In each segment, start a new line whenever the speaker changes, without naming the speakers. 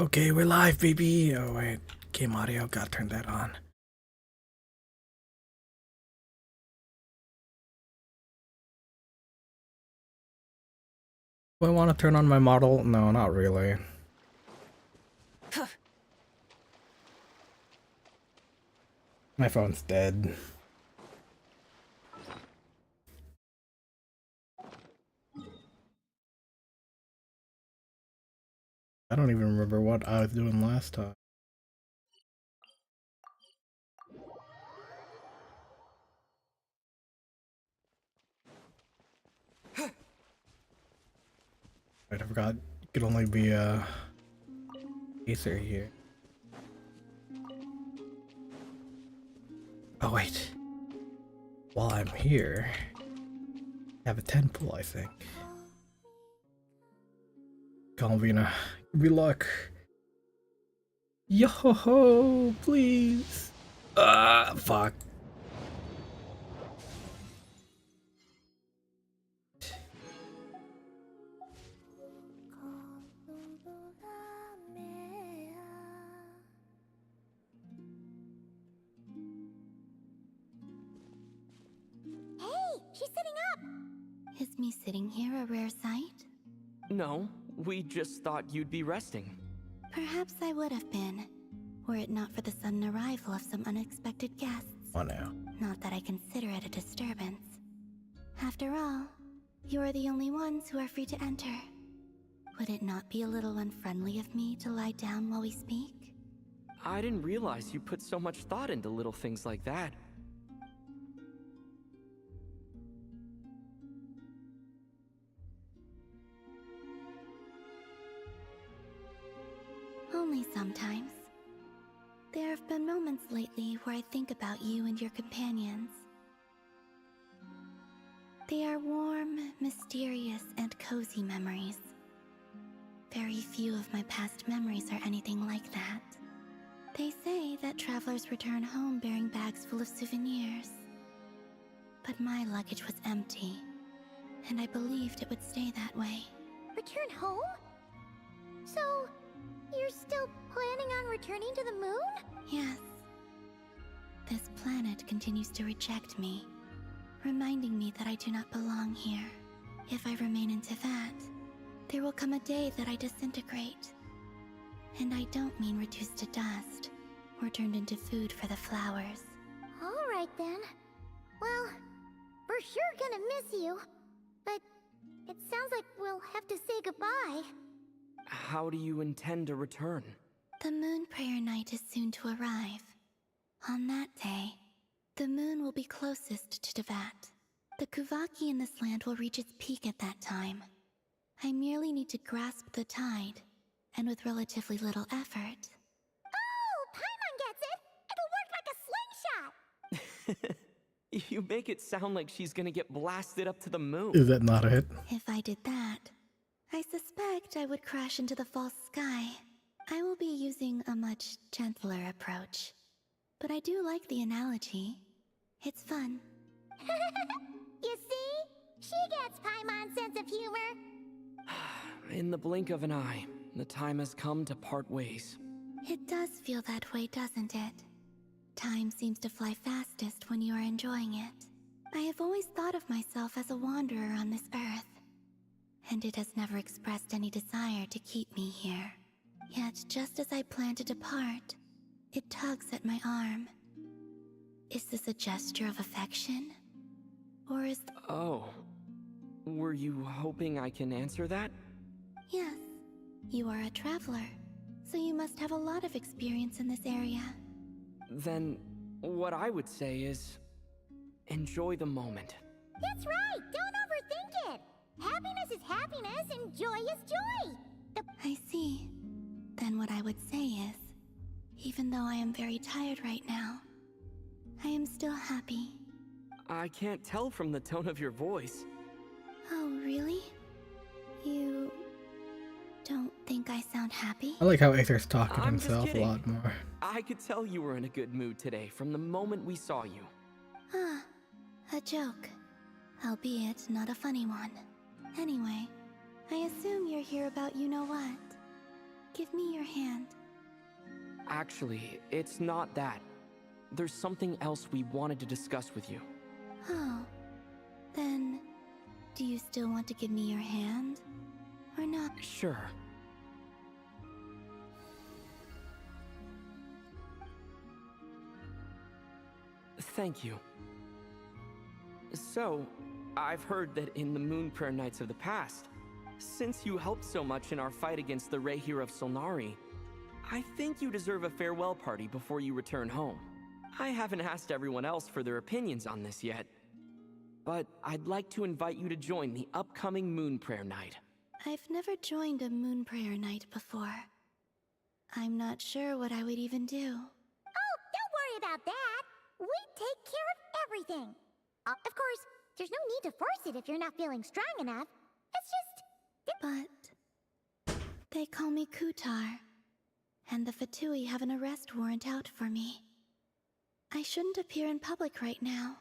Okay, we're live, baby. Oh wait, game audio. Gotta turn that on. Do I want to turn on my model? No, not really. My phone's dead. I don't even remember what I was doing last time. Wait, I forgot. You could only be a Acer here. Oh wait. While I'm here, I have a 10 pull, I think. Calvina, give me luck. Yo ho ho, please. Fuck.
She's sitting up! Is me sitting here a rare sight?
No, we just thought you'd be resting.
Perhaps I would have been, were it not for the sudden arrival of some unexpected guests.
Oh no.
Not that I consider it a disturbance. After all, you are the only ones who are free to enter. Would it not be a little unfriendly of me to lie down while we speak?
I didn't realize you put so much thought into little things like that.
Only sometimes. There have been moments lately where I think about you and your companions. They are warm, mysterious, and cozy memories. Very few of my past memories are anything like that. They say that travelers return home bearing bags full of souvenirs. But my luggage was empty, and I believed it would stay that way.
Return home? So, you're still planning on returning to the moon?
Yes. This planet continues to reject me, reminding me that I do not belong here. If I remain into that, there will come a day that I disintegrate. And I don't mean reduced to dust, or turned into food for the flowers.
Alright then. Well, we're sure gonna miss you. But it sounds like we'll have to say goodbye.
How do you intend to return?
The moon prayer night is soon to arrive. On that day, the moon will be closest to Devat. The Kuvaki in this land will reach its peak at that time. I merely need to grasp the tide, and with relatively little effort.
Oh, Paimon gets it! It'll work like a slingshot!
You make it sound like she's gonna get blasted up to the moon.
Is that not it?
If I did that, I suspect I would crash into the false sky. I will be using a much gentler approach. But I do like the analogy. It's fun.
You see? She gets Paimon's sense of humor.
In the blink of an eye, the time has come to part ways.
It does feel that way, doesn't it? Time seems to fly fastest when you are enjoying it. I have always thought of myself as a wanderer on this earth, and it has never expressed any desire to keep me here. Yet, just as I plan to depart, it tugs at my arm. Is this a gesture of affection? Or is...
Oh. Were you hoping I can answer that?
Yes. You are a traveler, so you must have a lot of experience in this area.
Then, what I would say is... enjoy the moment.
That's right! Don't overthink it! Happiness is happiness and joy is joy!
I see. Then what I would say is, even though I am very tired right now, I am still happy.
I can't tell from the tone of your voice.
Oh, really? You don't think I sound happy?
I like how Aether's talking to
I'm just
himself a
kidding.
lot more.
I could tell you were in a good mood today from the moment we saw you.
Ah, a joke. Albeit not a funny one. Anyway, I assume you're here about you-know-what. Give me your hand.
Actually, it's not that. There's something else we wanted to discuss with you.
Oh. Then, do you still want to give me your hand? Or not?
Sure. Thank you. So, I've heard that in the Moon Prayer Nights of the past, since you helped so much in our fight against the Rehir of Solnari, I think you deserve a farewell party before you return home. I haven't asked everyone else for their opinions on this yet, but I'd like to invite you to join the upcoming Moon Prayer Night.
I've never joined a Moon Prayer Night before. I'm not sure what I would even do.
Oh, don't worry about that. We take care of everything. Of course, there's no need to force it if you're not feeling strong enough. It's just...
But they call me Kutar, and the Fatui have an arrest warrant out for me. I shouldn't appear in public right now.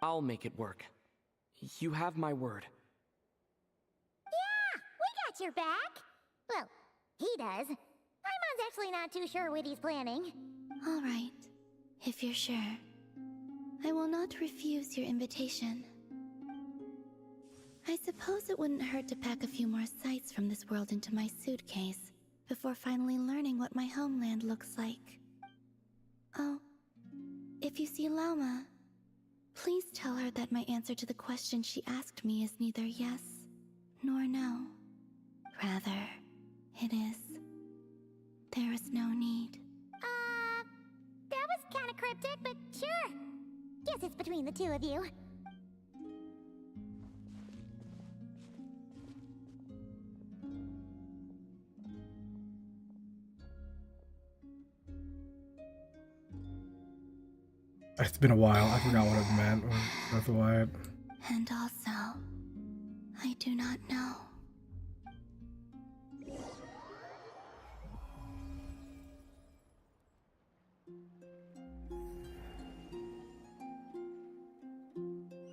I'll make it work. You have my word.
Yeah, we got your back. Well, he does. Paimon's actually not too sure what he's planning.
All right, if you're sure. I will not refuse your invitation. I suppose it wouldn't hurt to pack a few more sights from this world into my suitcase before finally learning what my homeland looks like. Oh, if you see Lauma, please tell her that my answer to the question she asked me is neither yes nor no. Rather, it is, there is no need.
That was kind of cryptic, but sure. Guess it's between the two of you.
It's been a while. I forgot what it meant. That's why.
And also, I do not know.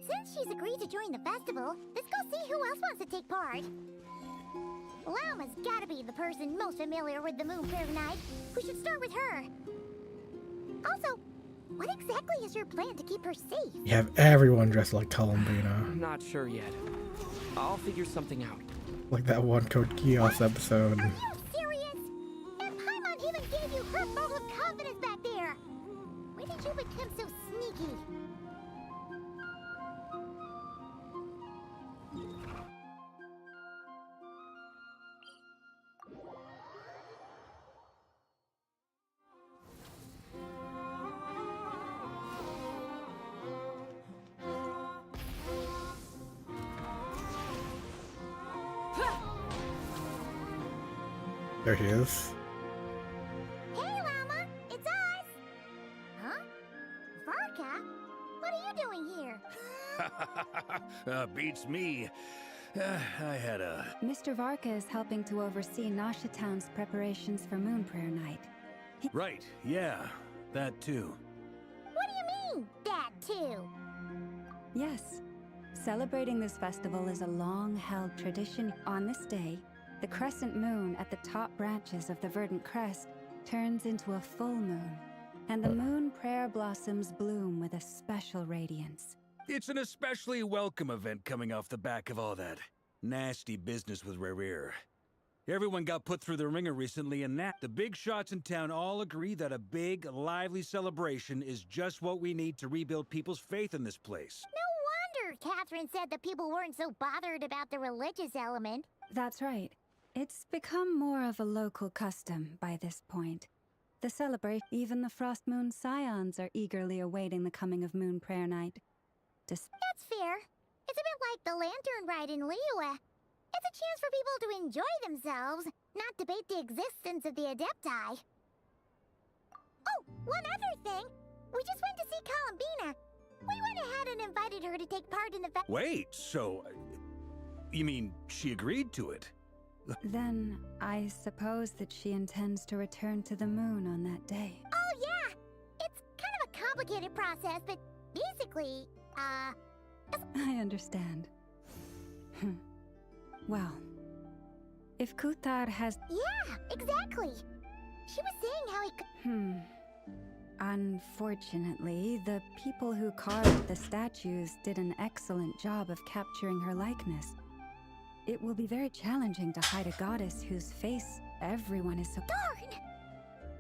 Since she's agreed to join the festival, let's go see who else wants to take part. Lauma's gotta be the person most familiar with the Moon Prayer Night. We should start with her. Also, what exactly is your plan to keep her safe?
You have everyone dressed like Columbina.
Not sure yet. I'll figure something out.
Like that one Code Geass episode.
Are you serious? And Paimon even gave you her vote of confidence back there. When did you become so sneaky?
There he is.
Hey, Lauma, it's us! Huh? Varka? What are you doing here?
Beats me. I had a...
Mr. Varka is helping to oversee Nasha Town's preparations for Moon Prayer Night.
Right, yeah, that too.
What do you mean, that too?
Yes, celebrating this festival is a long-held tradition. On this day, the crescent moon at the top branches of the verdant crest turns into a full moon, and the moon prayer blossoms bloom with a special radiance.
It's an especially welcome event coming off the back of all that nasty business with Rehir. Everyone got put through the ringer recently, and the big shots in town all agree that a big, lively celebration is just what we need to rebuild people's faith in this place.
No wonder Catherine said that people weren't so bothered about the religious element.
That's right. It's become more of a local custom by this point. The celebration, even the Frost Moon Scions are eagerly awaiting the coming of Moon Prayer Night.
That's fair. It's a bit like the Lantern Ride in Liyue. It's a chance for people to enjoy themselves, not debate the existence of the Adepti. Oh, one other thing. We just went to see Columbina. We went ahead and invited her to take part in the
Wait, so... you mean she agreed to it?
Then, I suppose that she intends to return to the moon on that day.
Oh, yeah! It's kind of a complicated process, but basically,
I understand. Well, If Kutar has...
Yeah, exactly. She was saying how he could.
Unfortunately, the people who carved the statues did an excellent job of capturing her likeness. It will be very challenging to hide a goddess whose face everyone is so...
Darn!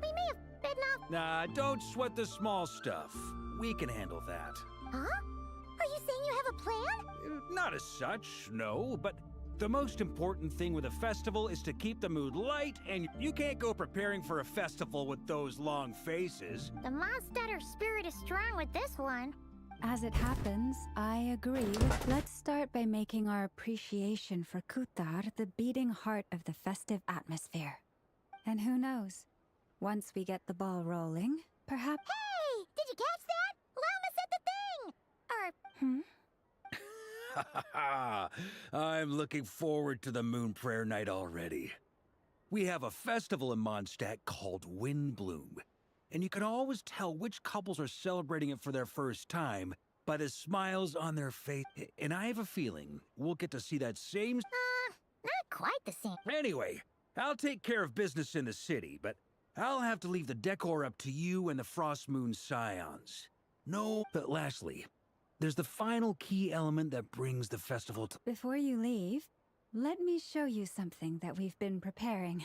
We may have bitten off.
Nah, don't sweat the small stuff. We can handle that.
Huh? Are you saying you have a plan?
Not as such, no, but the most important thing with a festival is to keep the mood light, and you can't go preparing for a festival with those long faces.
The Mondstatter spirit is strong with this one.
As it happens, I agree with... Let's start by making our appreciation for Kutar the beating heart of the festive atmosphere. And who knows? Once we get the ball rolling, perhaps...
Hey! Did you catch that? Llama said the thing!
I'm looking forward to the Moon Prayer Night already. We have a festival in Mondstadt called Windbloom, and you can always tell which couples are celebrating it for their first time by the smiles on their face. And I have a feeling we'll get to see that same...
Not quite the same.
Anyway, I'll take care of business in the city, but I'll have to leave the decor up to you and the Frost Moon Scions. No, but lastly, there's the final key element that brings the festival to...
Before you leave, let me show you something that we've been preparing.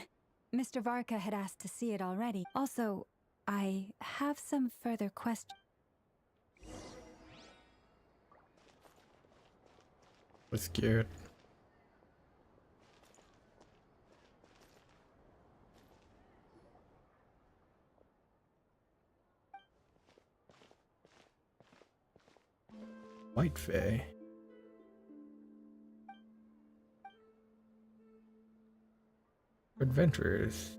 Mr. Varka had asked to see it already. Also, I have some further questions.
Was scared. White Fae. Adventurers.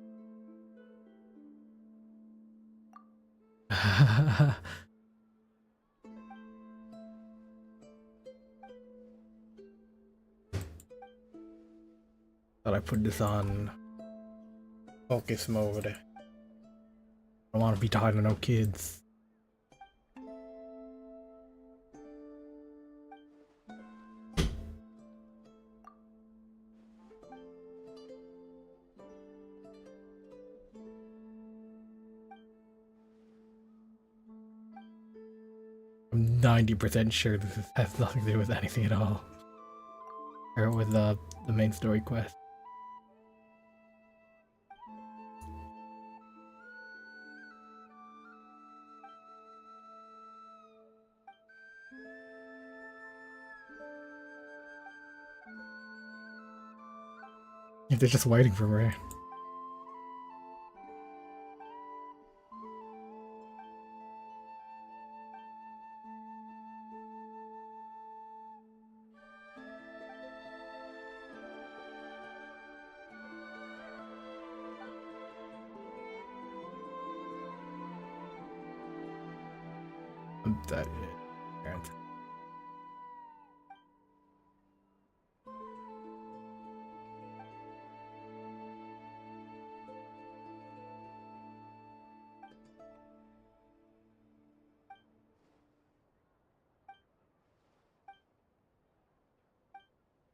Thought I put this on focus mode. I don't want to be talking to no kids. I'm 90% sure this has nothing to do with anything at all. Or with the main story quest. If they're just waiting for me. That apparent.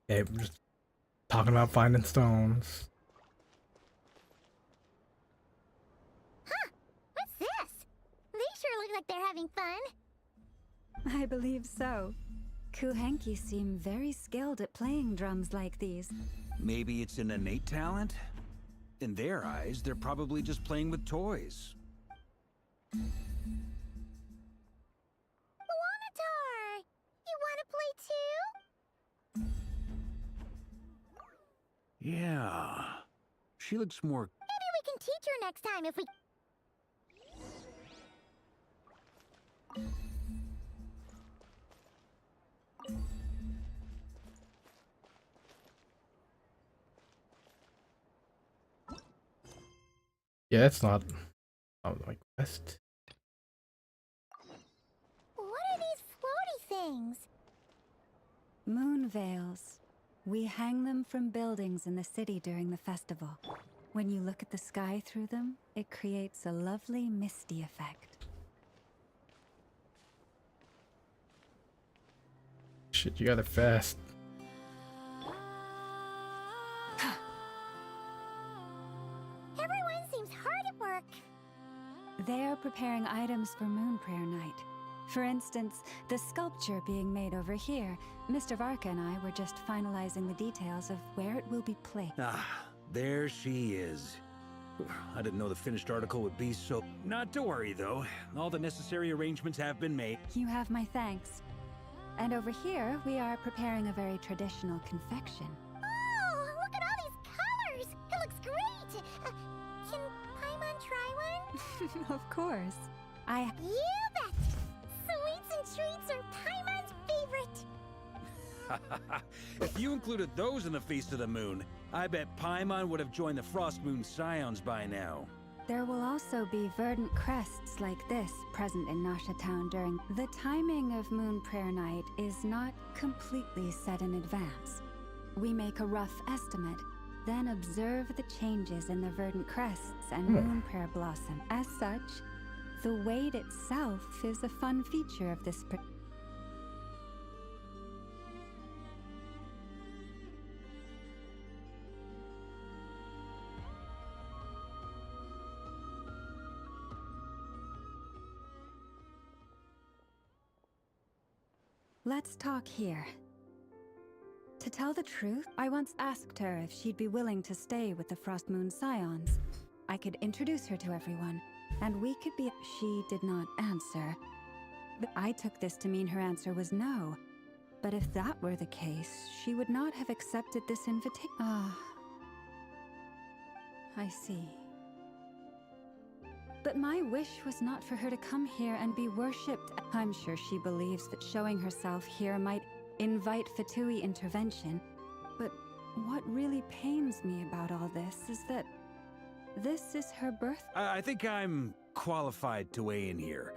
Okay, we're just talking about finding stones.
Huh? What's this? They sure look like they're having fun.
I believe so. Kuhenki seem very skilled at playing drums like these.
Maybe it's an innate talent? In their eyes, they're probably just playing with toys.
Wanatar! You wanna play too?
Yeah. She looks more...
Maybe we can teach her next time if we...
Yeah, it's not my quest.
What are these floaty things?
Moon veils. We hang them from buildings in the city during the festival. When you look at the sky through them, it creates a lovely misty effect.
Shit, you got it fast.
seems hard at work.
They are preparing items for Moon Prayer Night. For instance, the sculpture being made over here. Mr. Varka and I were just finalizing the details of where it will be placed.
Ah, there she is. I didn't know the finished article would be so... Not to worry, though. All the necessary arrangements have been made.
You have my thanks. And over here, we are preparing a very traditional confection.
Oh, look at all these colors! It looks great! Can Paimon try one?
Of course.
You bet! Sweets and treats are Paimon's favorite.
If you included those in the Feast of the Moon, I bet Paimon would have joined the Frost Moon Scions by now.
There will also be verdant crests like this present in Nasha Town during... The timing of Moon Prayer Night is not completely set in advance. We make a rough estimate, then observe the changes in the verdant crests and Moon Prayer Blossom. As such, the wait itself is a fun feature of this... Let's talk here. To tell the truth, I once asked her if she'd be willing to stay with the Frost Moon Scions. I could introduce her to everyone, and we could be... She did not answer. But I took this to mean her answer was no. But if that were the case, she would not have accepted this invitation. Ah. I see. But my wish was not for her to come here and be worshipped. I'm sure she believes that showing herself here might invite Fatui intervention. But what really pains me about all this is that this is her birth.
I think I'm qualified to weigh in here.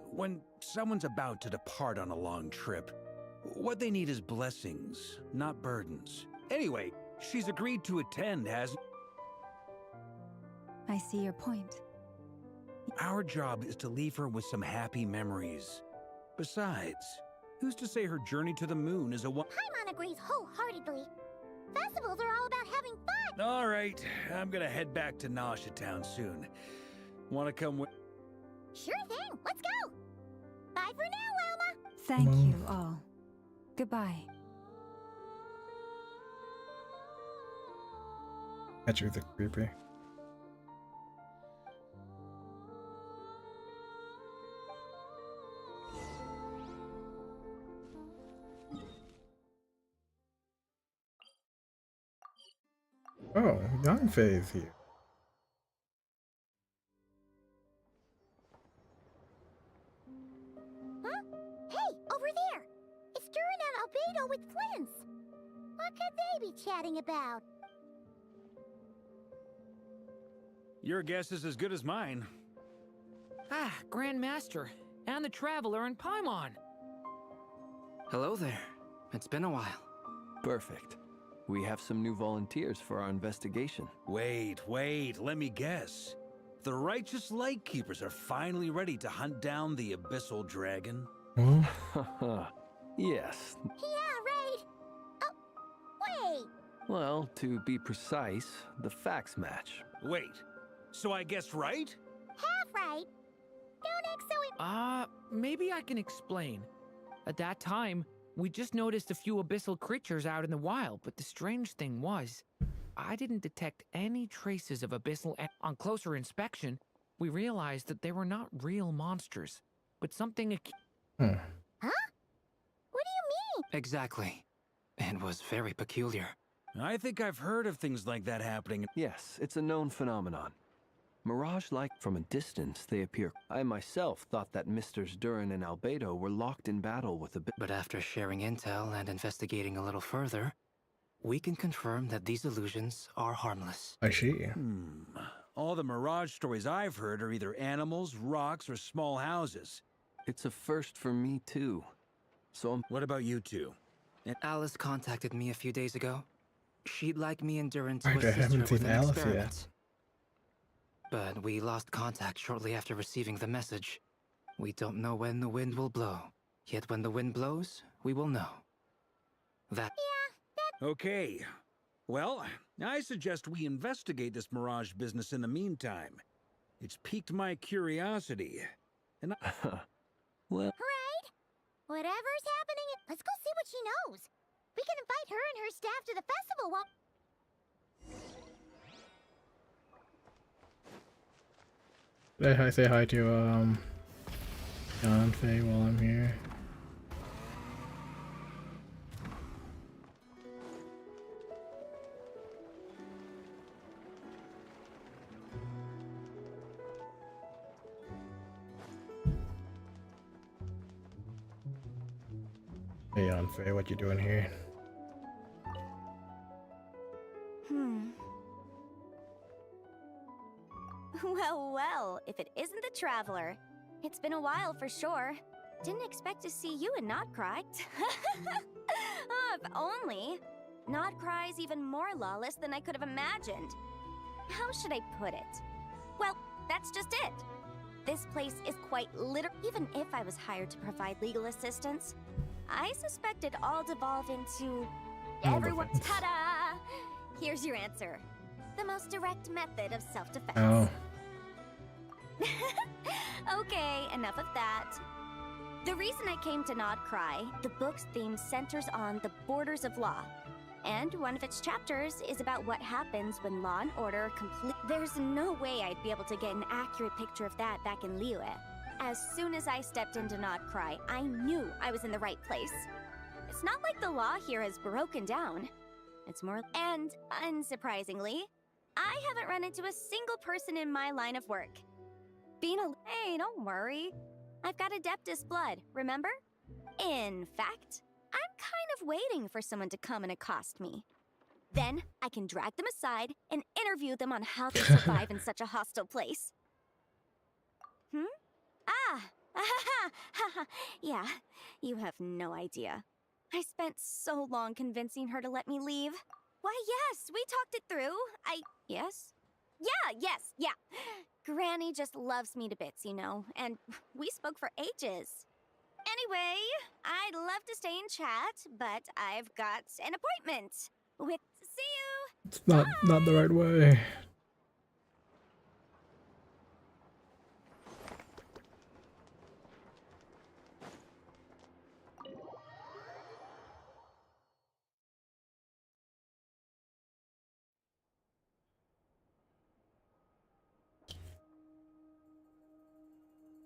When someone's about to depart on a long trip, what they need is blessings, not burdens. Anyway, she's agreed to attend, hasn't...
I see your point.
Our job is to leave her with some happy memories. Besides, who's to say her journey to the moon is a one...
Paimon agrees wholeheartedly. Festivals are all about having fun.
All right, I'm gonna head back to Nasha Town soon. Wanna come with...
Sure thing, let's go. Bye for now, Wilma.
Thank you all. Goodbye.
That was creepy. Oh, young phase here.
Huh? Hey, over there! It's Durin and Albedo with twins! What could they be chatting about?
Your guess is as good as mine.
Ah, Grand Master, and the Traveler and Paimon.
Hello there. It's been a while.
Perfect. We have some new volunteers for our investigation.
Wait, let me guess. The righteous Lightkeepers are finally ready to hunt down the Abyssal Dragon?
Haha. Yes.
Yeah, right! Oh, wait!
Well, to be precise, the facts match.
Wait, so I guessed right?
Half right. Don't act so...
Maybe I can explain. At that time, we just noticed a few abyssal creatures out in the wild, but the strange thing was, I didn't detect any traces of abyssal... On closer inspection, we realized that they were not real monsters, but something...
Huh? What do you mean?
Exactly. It was very peculiar.
I think I've heard of things like that happening.
Yes, it's a known phenomenon. Mirage-like from a distance, they appear. I myself thought that Misters Durin and Albedo were locked in battle with
But after sharing intel and investigating a little further, we can confirm that these illusions are harmless.
I see.
All the Mirage stories I've heard are either animals, rocks, or small houses.
It's a first for me, too. So
What about you two?
Alice contacted me a few days ago. She'd like me and Durin to
I
assist her
haven't
with
seen
an
Alice
experiment. But we lost contact shortly after receiving the message. We don't know when the wind will blow. Yet when the wind blows, we will know. That...
Okay. Well, I suggest we investigate this Mirage business in the meantime. It's piqued my curiosity. And
Well,
Right? Whatever's happening, let's go see what she knows. We can invite her and her staff to the festival while...
Say hi to John Faye while I'm here. Hey, John Faye, what you doing here?
Well, if it isn't the Traveler. It's been a while for sure. Didn't expect to see you in Notcry. Oh, if only. Notcry's even more lawless than I could have imagined. How should I put it? Well, that's just it. This place is quite literal. Even if I was hired to provide legal assistance, I suspect it'd all devolve into... Everyone, ta-da! Here's your answer. The most direct method of self-defense.
Oh.
Okay, enough of that. The reason I came to Notcry, the book's theme centers on the borders of law. And one of its chapters is about what happens when law and order complete. There's no way I'd be able to get an accurate picture of that back in Liyue. As soon as I stepped into Notcry, I knew I was in the right place. It's not like the law here has broken down. It's more... And, unsurprisingly, I haven't run into a single person in my line of work. Hey, don't worry. I've got Adeptus blood, remember? In fact, I'm kind of waiting for someone to come and accost me. Then I can drag them aside and interview them on how they survive in such a hostile place. Yeah, you have no idea. I spent so long convincing her to let me leave. Why, yes, we talked it through. Yes? Yeah. Granny just loves me to bits, you know, and we spoke for ages. Anyway, I'd love to stay and chat, but I've got an appointment. See you!
It's not the right way.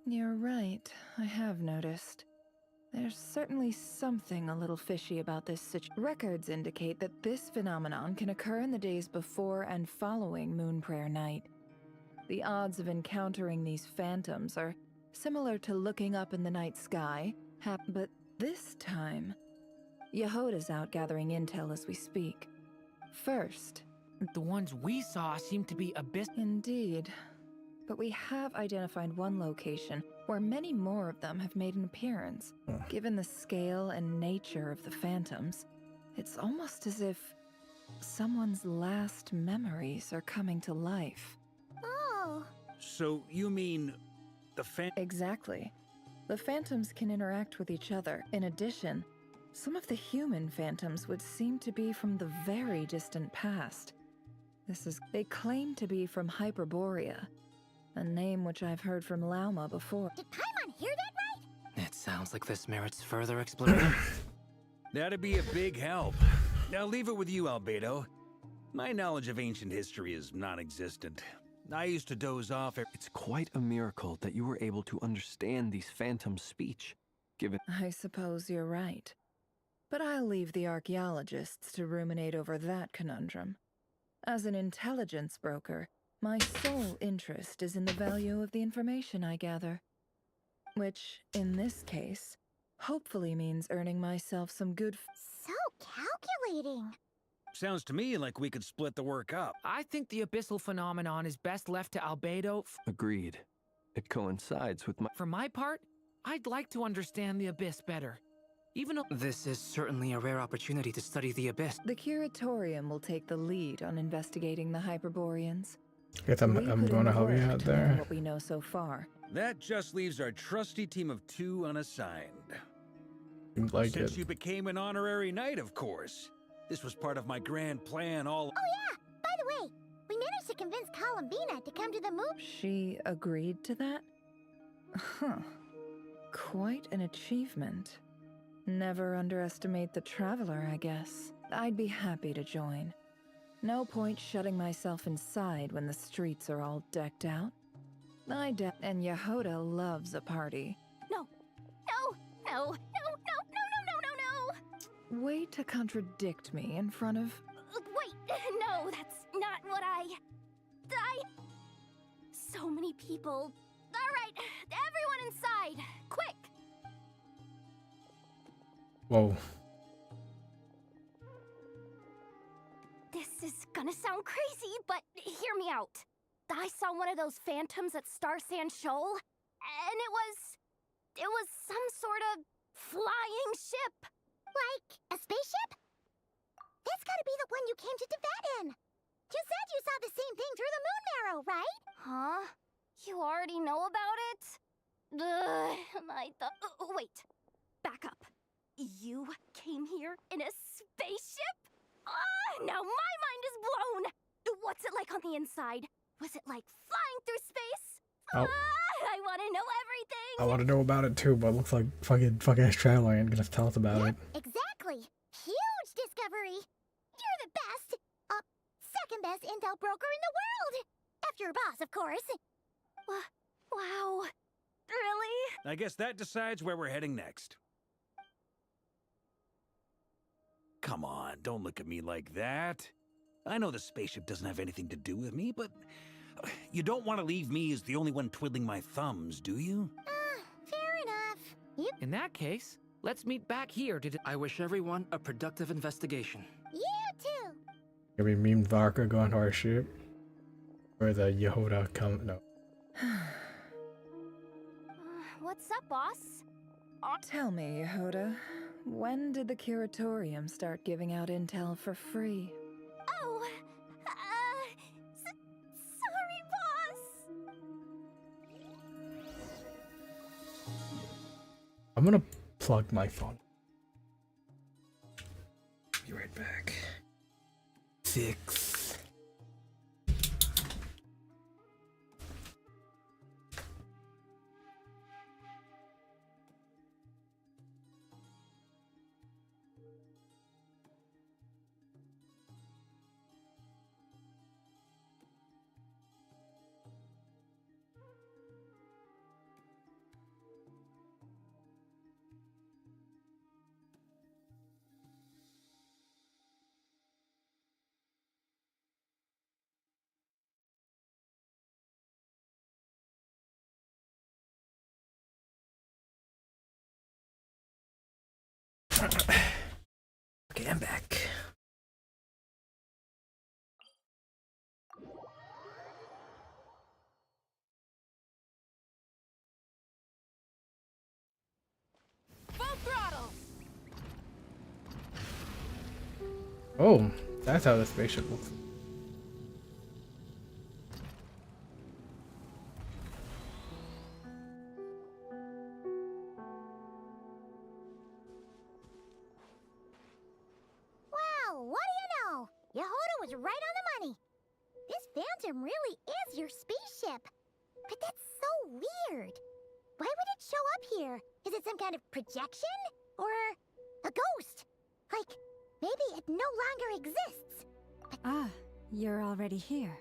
You're right, I have noticed. There's certainly something a little fishy about this situation. Records indicate that this phenomenon can occur in the days before and following Moon Prayer Night. The odds of encountering these phantoms are similar to looking up in the night sky, but this time, Yehoda's out gathering intel as we speak. First,
The ones we saw seem to be abyss.
indeed. But we have identified one location where many more of them have made an appearance. Given the scale and nature of the phantoms, it's almost as if someone's last memories are coming to life.
Oh.
so you mean the
Exactly. The phantoms can interact with each other. In addition, some of the human phantoms would seem to be from the very distant past. They claim to be from Hyperborea, a name which I've heard from Lauma before.
Did Paimon hear that right?
It sounds like this merits further exploration.
That'd be a big help. I'll leave it with you, Albedo. My knowledge of ancient history is non-existent. I used to doze off.
It's quite a miracle that you were able to understand these phantoms' speech, given...
I suppose you're right. But I'll leave the archaeologists to ruminate over that conundrum. As an intelligence broker, my sole interest is in the value of the information I gather. Which, in this case, hopefully means earning myself some good...
So calculating.
Sounds to me like we could split the work up.
I think the abyssal phenomenon is best left to Albedo.
Agreed. It coincides with my...
For my part, I'd like to understand the abyss better. Even though
This is certainly a rare opportunity to study the abyss.
The Curatorium will take the lead on investigating the Hyperboreans.
Guess
We
I'm
put
going
in
to
the
help you
work
out
to learn
there.
what we know so far.
That just leaves our trusty team of 2 unassigned.
Seems like
Since
it.
you became an honorary knight, of course. This was part of my grand plan all—
Oh yeah! By the way, we managed to convince Columbina to come to the moon.
She agreed to that? Huh. Quite an achievement. Never underestimate the traveler, I guess. I'd be happy to join. No point shutting myself inside when the streets are all decked out. And Yehoda loves a party.
No.
Way to contradict me in front of...
Wait, no, that's not what I... So many people. All right, everyone inside, quick.
Whoa.
This is gonna sound crazy, but hear me out. I saw one of those phantoms at Star Sand Shoal, and it was some sort of flying ship.
Like a spaceship? That's gotta be the one you came to Tibet in. You said you saw the same thing through the moon marrow, right?
Huh? You already know about it? I thought... wait. Back up. You came here in a spaceship? Now my mind is blown! What's it like on the inside? Was it like flying through space?
Oh.
I want to know everything!
I want to know about it too, but it looks like fucking ass traveler ain't gonna tell us about it.
Exactly. Huge discovery. You're the best. Second best intel broker in the world. After your boss, of course.
Wow. Really?
I guess that decides where we're heading next. Come on, don't look at me like that. I know the spaceship doesn't have anything to do with me, but you don't want to leave me as the only one twiddling my thumbs, do you?
Fair enough.
In that case, let's meet back here to...
I wish everyone a productive investigation.
You too.
Can we meme Varka going to our ship? Or the Yehoda come? No.
What's up, boss?
Tell me, Yehoda, when did the Curatorium start giving out intel for free?
Oh, sorry, boss.
I'm gonna plug my phone. Be right back. 6. Okay, I'm back.
Full throttle.
Oh, that's how the spaceship looks.
Wow, what do you know? Yehoda was right on the money. This phantom really is your spaceship. But that's so weird. Why would it show up here? Is it some kind of projection? Or a ghost? Like, maybe it no longer exists.
Ah, you're already here.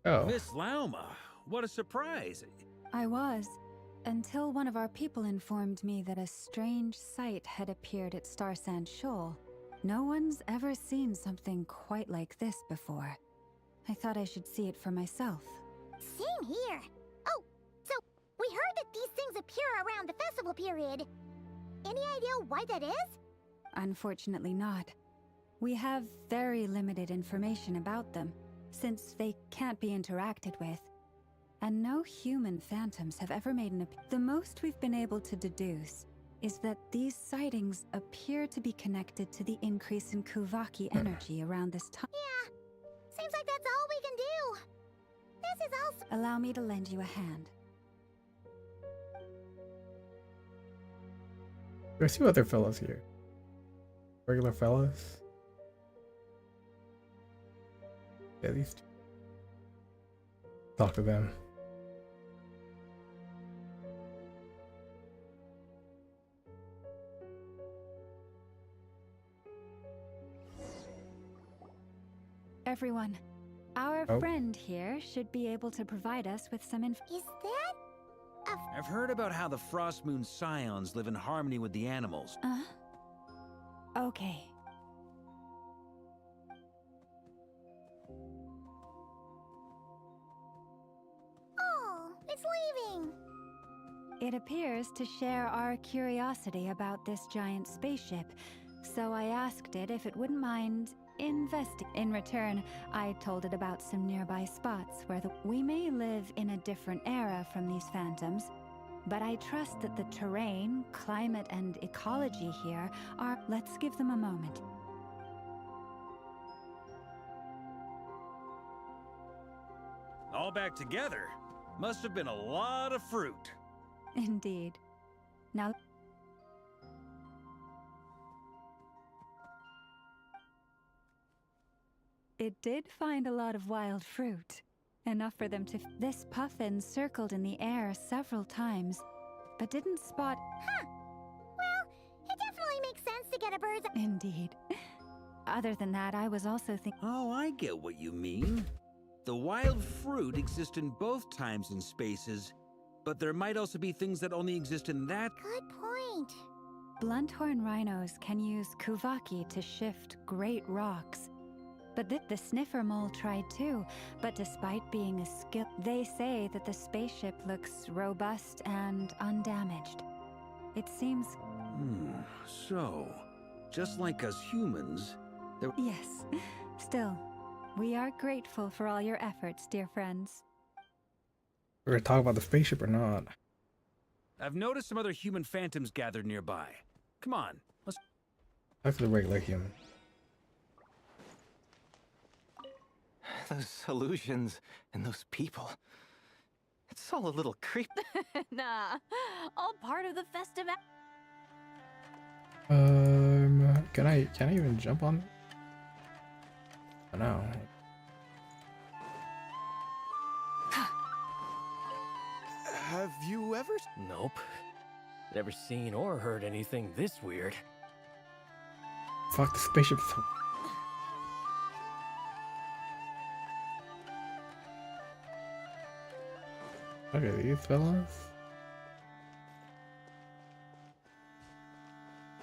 Oh.
Miss Lauma, what a surprise.
I was, until one of our people informed me that a strange sight had appeared at Star Sand Shoal. No one's ever seen something quite like this before. I thought I should see it for myself.
Same here. Oh, so we heard that these things appear around the festival period. Any idea why that is?
Unfortunately not. We have very limited information about them, since they can't be interacted with. And no human phantoms have ever made an The most we've been able to deduce is that these sightings appear to be connected to the increase in Kuvaki energy around this time.
Yeah, seems like that's all we can do. This is also...
Allow me to lend you a hand.
There's two other fellas here. Regular fellas. At least talk to them.
Everyone, our
Oh.
friend here should be able to provide us with some info.
Is that
I've heard about how the Frost Moon Scions live in harmony with the animals.
Okay.
Oh, it's leaving.
It appears to share our curiosity about this giant spaceship, so I asked it if it wouldn't mind investing. In return, I told it about some nearby spots where we may live in a different era from these phantoms, but I trust that the terrain, climate, and ecology here are... Let's give them a moment.
All back together? Must have been a lot of fruit.
Indeed. Now... It did find a lot of wild fruit. Enough for them to... This puffin circled in the air several times, but didn't spot...
Huh. Well, it definitely makes sense to get a bird's...
Indeed. Other than that, I was also thinking...
Oh, I get what you mean. The wild fruit exist in both times and spaces, but there might also be things that only exist in that...
Good point.
Blunthorn rhinos can use kuvaki to shift great rocks. But the sniffer mole tried too, but despite being a skill... They say that the spaceship looks robust and undamaged. It seems...
So, just like us humans, there...
Yes. Still, we are grateful for all your efforts, dear friends.
We're gonna talk about the spaceship or not?
I've noticed some other human phantoms gathered nearby. Come on, let's...
That's the regular human.
Those illusions and those people. It's all a little creepy.
Nah, all part of the festive...
Can I even jump on? Oh, no.
Have you ever...
Nope. Never seen or heard anything this weird.
Fuck, the spaceship. Okay, these fellas.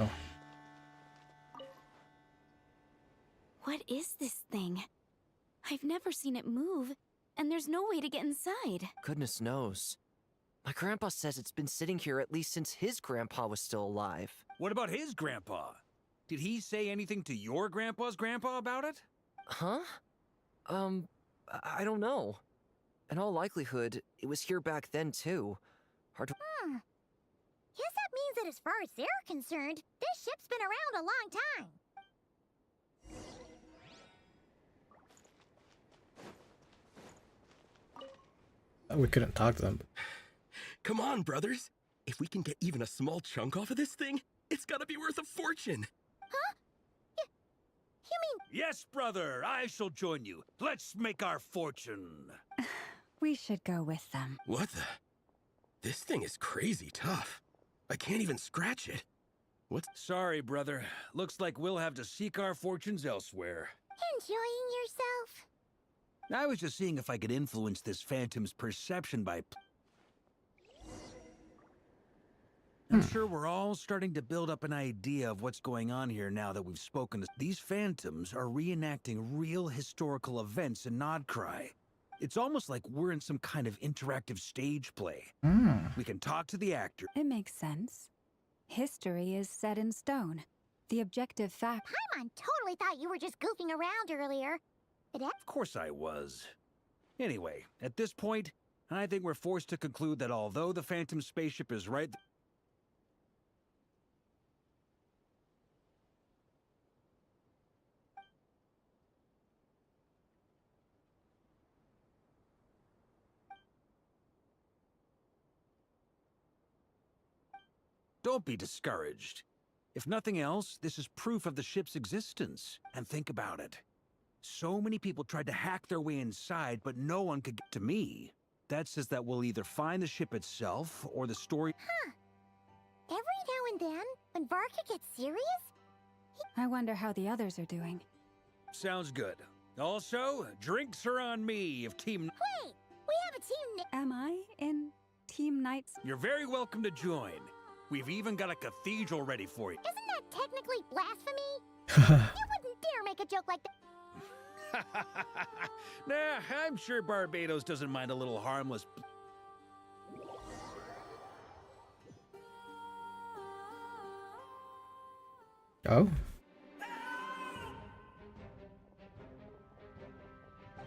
Oh.
What is this thing? I've never seen it move, and there's no way to get inside.
Goodness knows. My grandpa says it's been sitting here at least since his grandpa was still alive.
What about his grandpa? Did he say anything to your grandpa's grandpa about it?
Huh? I don't know. In all likelihood, it was here back then, too. Hard to...
Guess that means that as far as they're concerned, this ship's been around a long time.
We couldn't talk to them.
Come on, brothers. If we can get even a small chunk off of this thing, it's gotta be worth a fortune.
Huh? You mean...
Yes, brother, I shall join you. Let's make our fortune.
We should go with them.
What the... This thing is crazy tough. I can't even scratch it. What's...
Sorry, brother. Looks like we'll have to seek our fortunes elsewhere.
Enjoying yourself?
I was just seeing if I could influence this phantom's perception by... I'm sure we're all starting to build up an idea of what's going on here now that we've spoken to... These phantoms are reenacting real historical events in Nodcry. It's almost like we're in some kind of interactive stage play. We can talk to the actor.
It makes sense. History is set in stone. The objective fact...
Paimon totally thought you were just goofing around earlier.
Of course I was. Anyway, at this point, I think we're forced to conclude that although the Phantom spaceship is right... Don't be discouraged. If nothing else, this is proof of the ship's existence. And think about it. So many people tried to hack their way inside, but no one could get to me. That says that we'll either find the ship itself, or the story—
Huh. Every now and then, when Varka gets serious,
I wonder how the others are doing.
Sounds good. Also, drinks are on me if Team—
Wait! We have a team
Am I in Team Knights?
You're very welcome to join. We've even got a cathedral ready for you.
Isn't that technically blasphemy? You wouldn't dare make a joke like that.
Nah, I'm sure Barbados doesn't mind a little harmless—
Oh?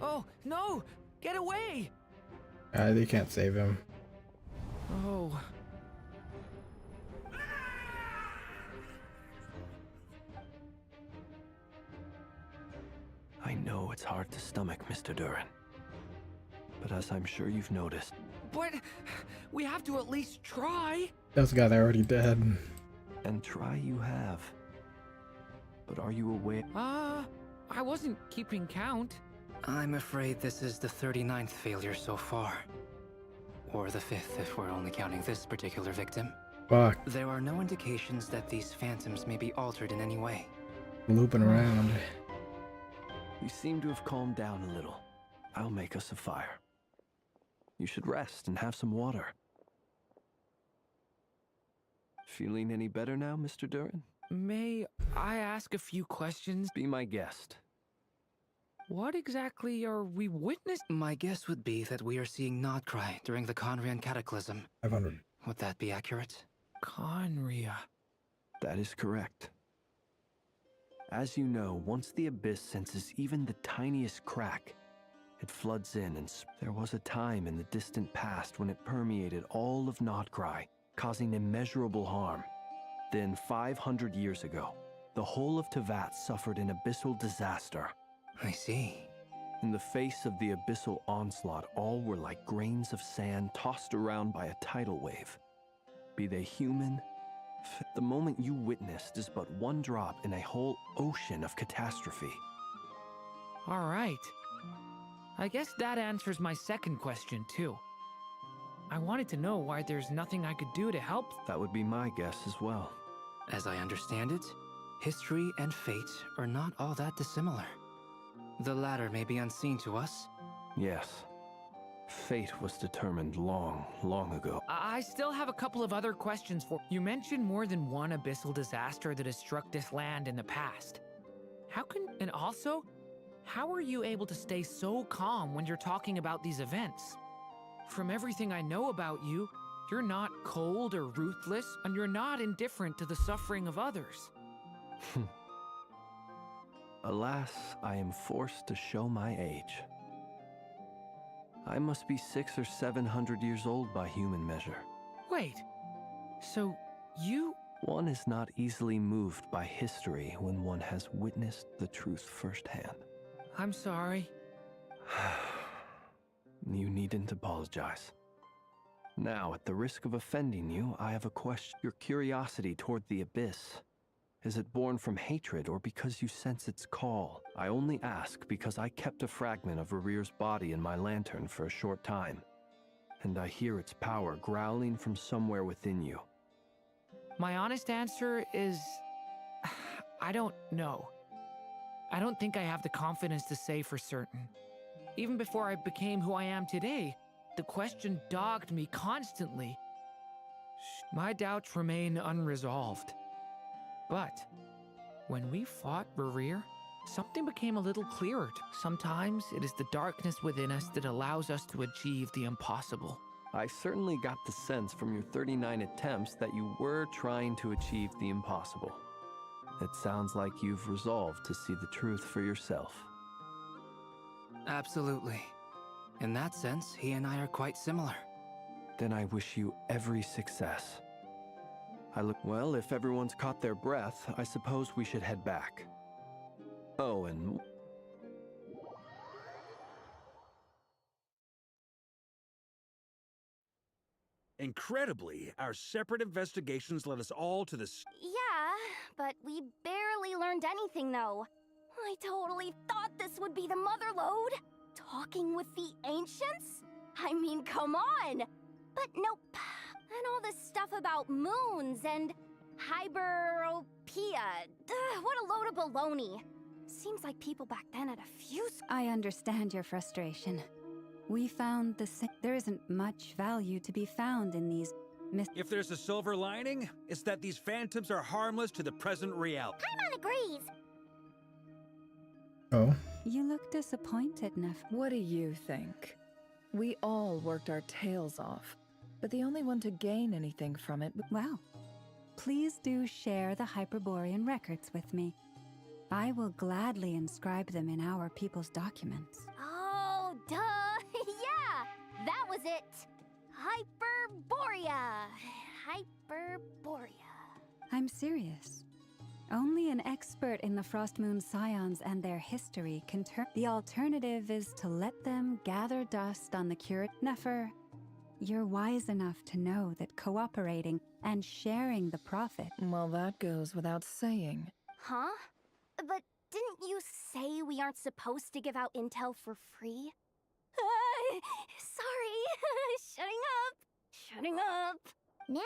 Oh, no! Get away!
They can't save him.
Oh.
I know it's hard to stomach, Mr. Durin. But as I'm sure you've noticed—
But we have to at least try.
Those guys are already dead.
And try you have. But are you aware—
I wasn't keeping count.
I'm afraid this is the 39th failure so far. Or the 5th if we're only counting this particular victim.
Fuck.
There are no indications that these phantoms may be altered in any way.
Looping around.
You seem to have calmed down a little. I'll make us a fire. You should rest and have some water. Feeling any better now, Mr. Durin?
May I ask a few questions?
Be my guest.
What exactly are we witnessing?
My guess would be that we are seeing Nodcry during the Conrian Cataclysm.
500.
Would that be accurate?
Conria.
That is correct. As you know, once the Abyss senses even the tiniest crack, it floods in, and there was a time in the distant past when it permeated all of Nodcry, causing immeasurable harm. Then 500 years ago, the whole of Teyvat suffered an abyssal disaster.
I see.
In the face of the abyssal onslaught, all were like grains of sand tossed around by a tidal wave. Be they human— the moment you witnessed is but one drop in a whole ocean of catastrophe.
All right. I guess that answers my second question, too. I wanted to know why there's nothing I could do to help.
That would be my guess as well.
As I understand it, history and fate are not all that dissimilar. The latter may be unseen to us.
Yes. Fate was determined long, long ago.
I still have a couple of other questions for you. Mentioned more than one abyssal disaster that has struck this land in the past. And also, how are you able to stay so calm when you're talking about these events? From everything I know about you, you're not cold or ruthless, and you're not indifferent to the suffering of others.
Alas, I am forced to show my age. I must be 600 or 700 years old by human measure.
Wait, so you—
One is not easily moved by history when one has witnessed the truth firsthand.
I'm sorry.
You needn't apologize. Now, at the risk of offending you, I have a question. Your curiosity toward the Abyss, is it born from hatred or because you sense its call? I only ask because I kept a fragment of Rarir's body in my lantern for a short time, and I hear its power growling from somewhere within you.
My honest answer is— I don't know. I don't think I have the confidence to say for certain. Even before I became who I am today, the question dogged me constantly. My doubts remain unresolved. But when we fought Rarir, something became a little clearer. Sometimes it is the darkness within us that allows us to achieve the impossible.
I certainly got the sense from your 39 attempts that you were trying to achieve the impossible. It sounds like you've resolved to see the truth for yourself.
Absolutely. In that sense, he and I are quite similar.
Then I wish you every success. Well, if everyone's caught their breath, I suppose we should head back. Oh, and...
Incredibly, our separate investigations led us all to the—
Yeah, but we barely learned anything, though. I totally thought this would be the mother lode. Talking with the ancients? I mean, come on! But nope. And all this stuff about moons and hyperopia. What a load of baloney. Seems like people back then had a few...
I understand your frustration. We found there isn't much value to be found in these
If there's a silver lining, it's that these phantoms are harmless to the present reality.
Paimon agrees.
Oh.
You look disappointed, Neff.
What do you think? We all worked our tails off, but the only one to gain anything from it...
Well, please do share the Hyperborean records with me. I will gladly inscribe them in our people's documents.
Oh, duh! Yeah! That was it! Hyperborea! Hyperborea.
I'm serious. Only an expert in the Frost Moon Scions and their history can turn... The alternative is to let them gather dust on the curate. Nefer, you're wise enough to know that cooperating and sharing the profit...
Well, that goes without saying.
Huh? But didn't you say we aren't supposed to give out intel for free? Sorry. Shutting up.
Now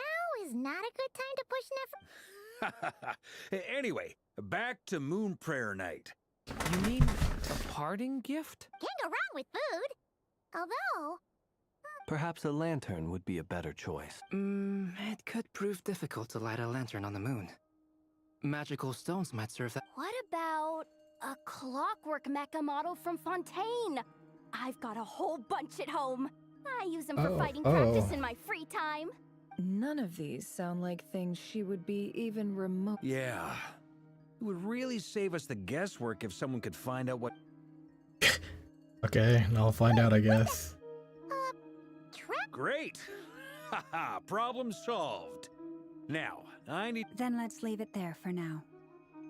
is not a good time to push Nefer.
Anyway, back to Moon Prayer Night.
You mean a parting gift?
Can't go wrong with food. Although...
Perhaps a lantern would be a better choice.
It could prove difficult to light a lantern on the moon. Magical stones might serve that.
What about a clockwork mecha model from Fontaine? I've got a whole bunch at home. I use them for fighting practice in my free time.
None of these sound like things she would be even remote...
Yeah. It would really save us the guesswork if someone could find out what...
Okay, and I'll find out, I guess.
Great! Haha, problem solved. Now, I need...
Then let's leave it there for now.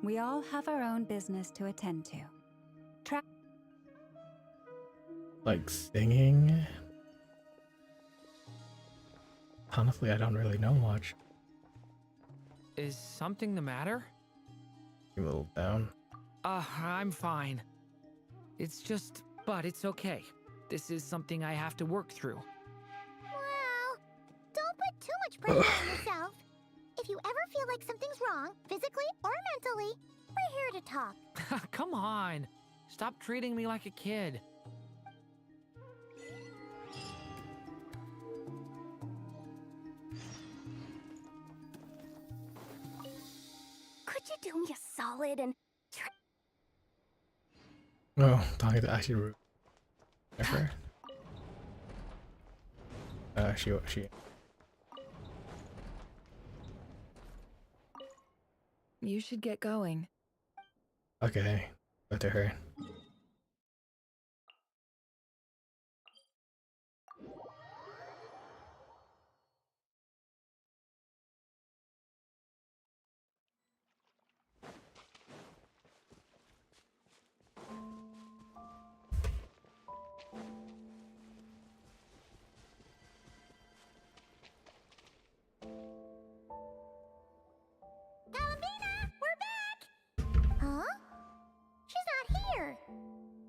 We all have our own business to attend to.
Like singing? Honestly, I don't really know much.
Is something the matter?
You a little down.
I'm fine. It's just... But it's okay. This is something I have to work through.
Well, don't put too much pressure on yourself. If you ever feel like something's wrong, physically or mentally, we're here to talk.
Come on. Stop treating me like a kid.
Could you do me a solid and...
Oh, talking to actually rude. Never. She.
You should get going.
Okay, go to her.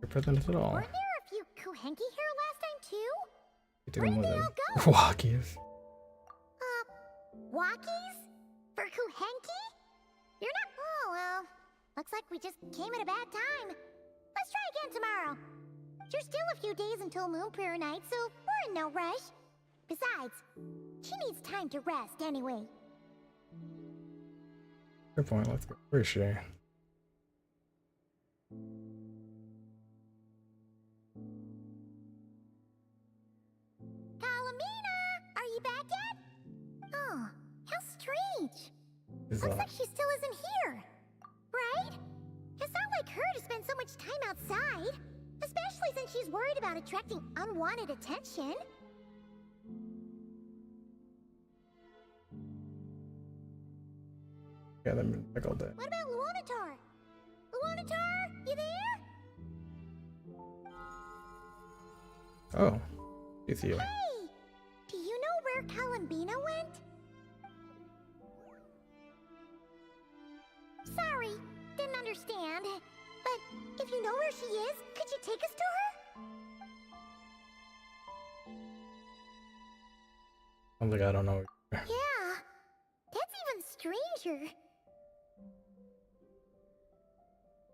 Present at all.
Weren't there a few Kuhenki here last time too?
You're doing more than walkies.
Walkies? For Kuhenki? You're not... Oh, well. Looks like we just came at a bad time. Let's try again tomorrow. There's still a few days until Moon Prayer Night, so we're in no rush. Besides, she needs time to rest anyway.
Good point, let's go. Where is she?
Looks like she still isn't here, right? It's not like her to spend so much time outside, especially since she's worried about attracting unwanted attention.
Yeah, they've been back all day.
What about Luonatar? Luonatar, you there?
Oh, it's you.
Hey, do you know where Kalambina went? Sorry, didn't understand. But take us to her?
I'm like, I don't know.
Yeah, that's even stranger.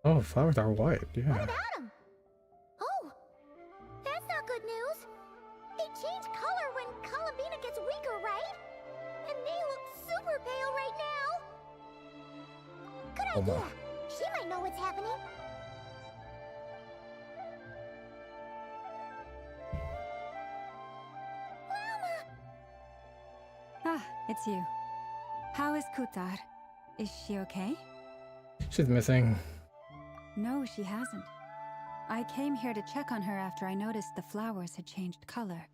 Oh, flowers are white.
What
Yeah.
about them? Oh, that's not good news. They change color when Columbina gets weaker, right? And they look super pale right now. Good
Oh
idea.
my.
She might know what's happening.
Ah, it's you. How is Kutar? Is she okay?
She's missing.
No, she hasn't. I came here to check on her after I noticed the flowers had changed color.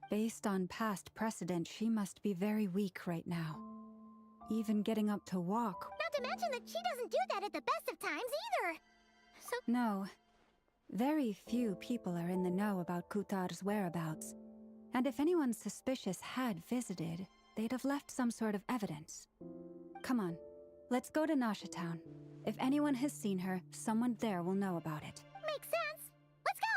Based on past precedent, she must be very weak right now. Even getting up to walk.
Not to mention that she doesn't do that at the best of times either. So
No. Very few people are in the know about Kutar's whereabouts. And if anyone suspicious had visited, they'd have left some sort of evidence. Come on, let's go to Nasha Town. If anyone has seen her, someone there will know about it.
makes sense. Let's go.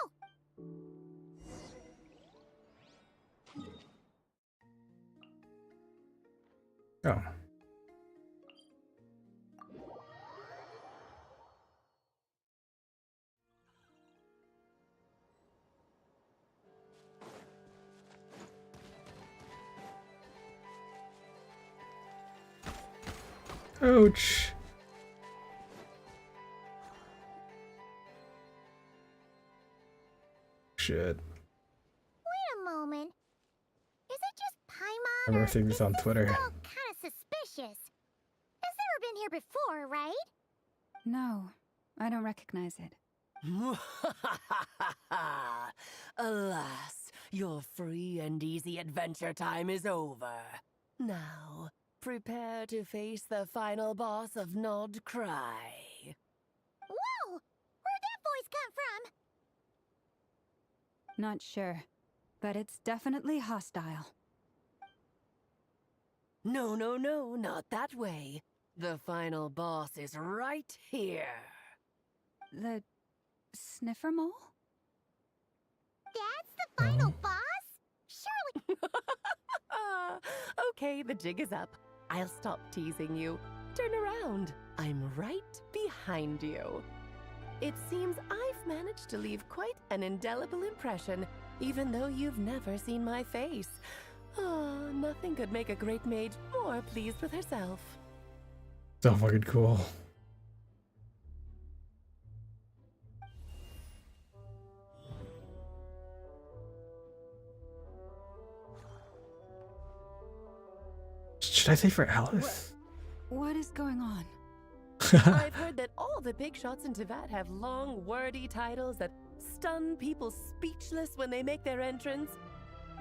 Oh. Ouch. Shit.
Wait a moment. Is it just Paimon?
I remember seeing this on Twitter.
Kind of suspicious. It's never been here before, right?
No, I don't recognize it.
Alas, your free and easy adventure time is over. Now, prepare to face the final boss of Nod Cry.
Whoa! Where'd that voice come from?
Not sure, but it's definitely hostile.
No, no, no, not that way. The final boss is right here.
The sniffer mole?
That's the final boss? Surely.
Okay, the jig is up. I'll stop teasing you. Turn around. I'm right behind you. It seems I've managed to leave quite an indelible impression, even though you've never seen my face. Oh, nothing could make a great mage more pleased with herself.
So fucking cool. Should I say for Alice?
What is going on?
I've heard that all the big shots in Teyvat have long, wordy titles that stun people speechless when they make their entrance.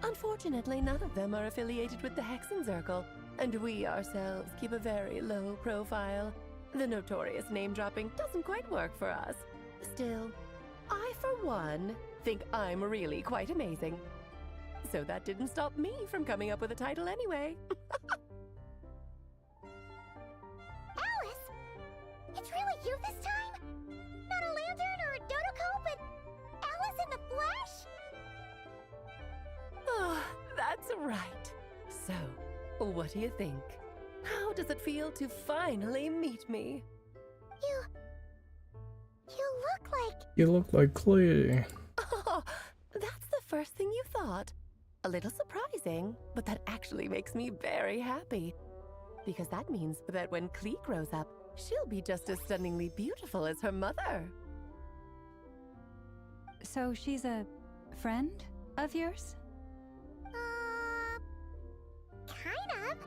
Unfortunately, none of them are affiliated with the Hexenzirkel, and we ourselves keep a very low profile. The notorious name-dropping doesn't quite work for us. Still, I, for one, think I'm really quite amazing. So that didn't stop me from coming up with a title anyway.
Alice! It's really you this time? Not a lantern or a Dodoko, but Alice in the flesh?
Oh, that's right. So, what do you think? How does it feel to finally meet me?
You look like...
You look like Clay.
Oh, that's the first thing you thought. A little surprising, but that actually makes me very happy. Because that means that when Klee grows up, she'll be just as stunningly beautiful as her mother.
So she's a friend of yours?
Kind of.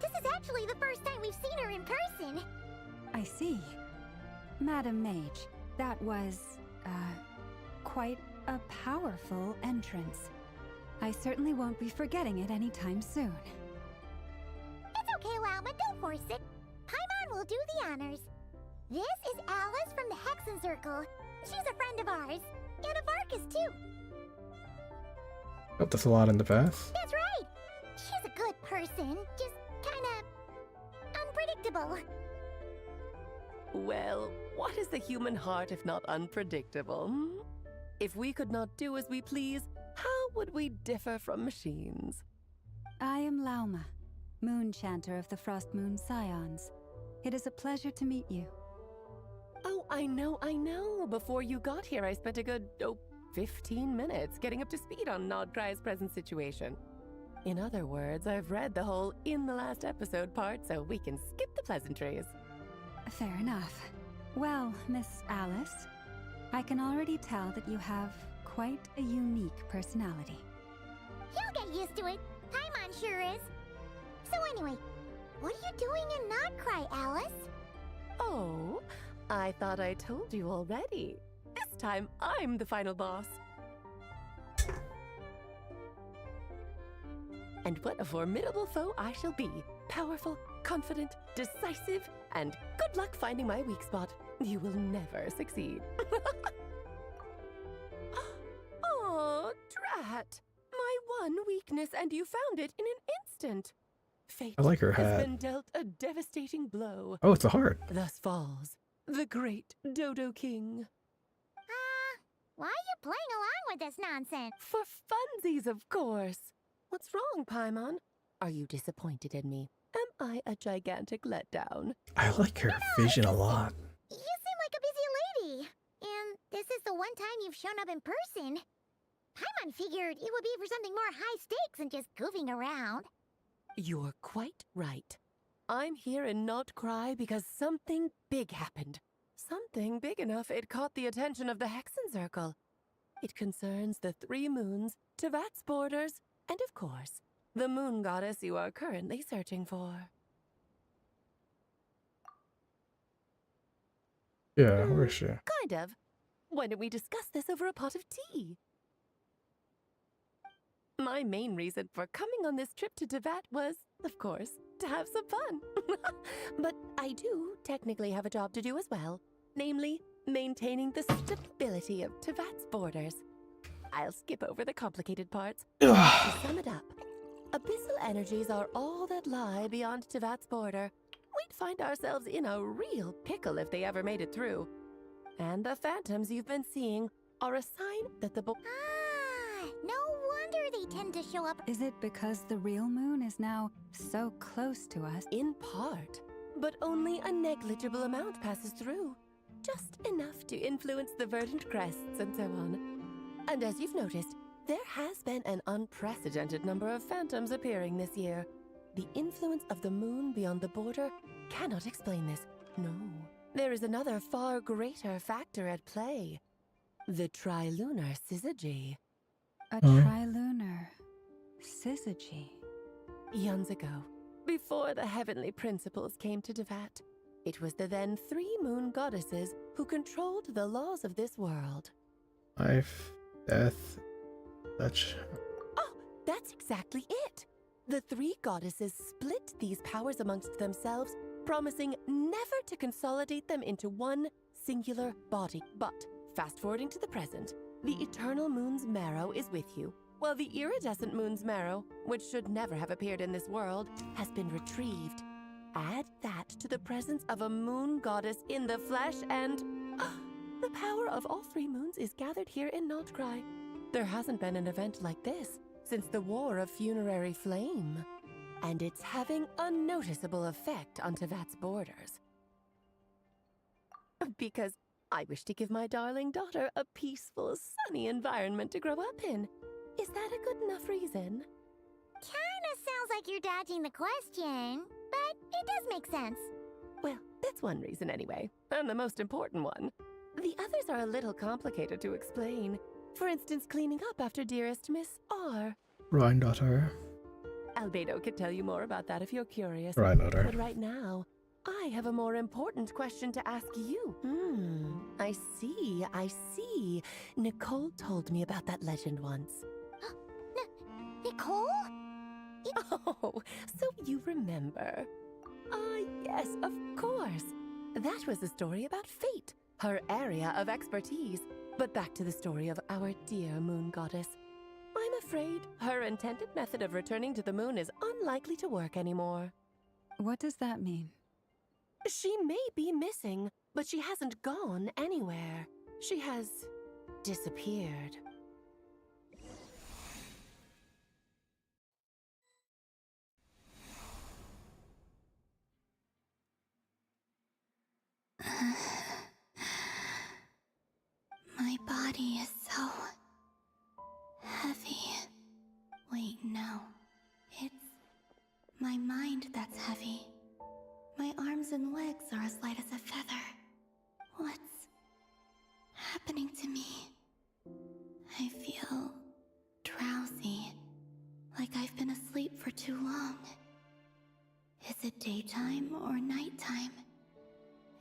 This is actually the first time we've seen her in person.
I see. Madam Mage, that was, quite a powerful entrance. I certainly won't be forgetting it anytime soon.
It's okay, Lauma, don't force it. Paimon will do the honors. This is Alice from the Hexenzirkel. She's a friend of ours. And of Arcus, too.
Helped us a lot in the past.
That's right. She's a good person, just kinda... unpredictable.
Well, What is the human heart if not unpredictable? Hmm? If we could not do as we please, how would we differ from machines?
I am Lauma, Moon Chanter of the Frost Moon Scions. It is a pleasure to meet you.
Oh, I know. Before you got here, I spent a good, 15 minutes getting up to speed on Nodcry's present situation. In other words, I've read the whole "in the last episode" part, so we can skip the pleasantries.
Fair enough. Well, Miss Alice, I can already tell that you have quite a unique personality.
He'll get used to it. Paimon sure is. So anyway, what are you doing in Nodcry, Alice?
Oh, I thought I told you already. This time, I'm the final boss. And what a formidable foe I shall be. Powerful, confident, decisive, and good luck finding my weak spot. You will never succeed. Oh, drat. My one weakness, and you found it in an instant. Fate
I like her
has
hat.
been dealt a devastating blow.
Oh, it's a heart.
Thus falls the great Dodo King.
Why are you playing along with this nonsense?
For funsies, of course. What's wrong, Paimon? Are you disappointed in me? Am I a gigantic letdown?
I like her vision a lot.
You seem like a busy lady. And this is the one time you've shown up in person. Paimon figured it would be for something more high stakes than just goofing around.
You're quite right. I'm here in Nodcry because something big happened. Something big enough it caught the attention of the Hexen Circle. It concerns the 3 moons, Tevat's borders, and of course, the moon goddess you are currently searching for.
Yeah, where is she?
Kind of. Why don't we discuss this over a pot of tea? My main reason for coming on this trip to Tevat was, of course, to have some fun. But I do technically have a job to do as well, namely, maintaining the stability of Tevat's borders. I'll skip over the complicated parts. To sum it up, abyssal energies are all that lie beyond Tevat's border. We'd find ourselves in a real pickle if they ever made it through. And the phantoms you've been seeing are a sign that the
No wonder they tend to show up.
Is it because the real moon is now so close to us?
In part, but only a negligible amount passes through. Just enough to influence the verdant crests and so on. And as you've noticed, there has been an unprecedented number of phantoms appearing this year. The influence of the moon beyond the border cannot explain this. No, there is another far greater factor at play. The trilunar syzygy.
A trilunar syzygy.
Eons ago, before the heavenly principles came to Tevat, it was the then 3 moon goddesses who controlled the laws of this world.
Life, death, such.
Oh, that's exactly it. The 3 goddesses split these powers amongst themselves, promising never to consolidate them into one singular body. But, fast-forwarding to the present, the eternal moon's marrow is with you, while the iridescent moon's marrow, which should never have appeared in this world, has been retrieved. Add that to the presence of a moon goddess in the flesh and... the power of all 3 moons is gathered here in Nodcry. There hasn't been an event like this since the War of Funerary Flame, and it's having a noticeable effect on Tevat's borders. Because I wish to give my darling daughter a peaceful, sunny environment to grow up in. Is that a good enough reason?
Kinda sounds like you're dodging the question, but it does make sense.
Well, that's one reason anyway, and the most important one. The others are a little complicated to explain. For instance, cleaning up after dearest Miss R.
Granddaughter.
Albedo could tell you more about that if you're curious.
Granddaughter.
But right now, I have a more important question to ask you. I see. Nicole told me about that legend once.
Nicole?
Oh, so you remember. Yes, of course. That was a story about fate, her area of expertise. But back to the story of our dear moon goddess. I'm afraid her intended method of returning to the moon is unlikely to work anymore.
What does that mean?
She may be missing, But she hasn't gone anywhere. She has disappeared.
My body is so heavy. Wait, no. It's my mind that's heavy. My arms and legs are as light as a feather. What's happening to me? I feel drowsy, like I've been asleep for too long. Is it daytime or nighttime?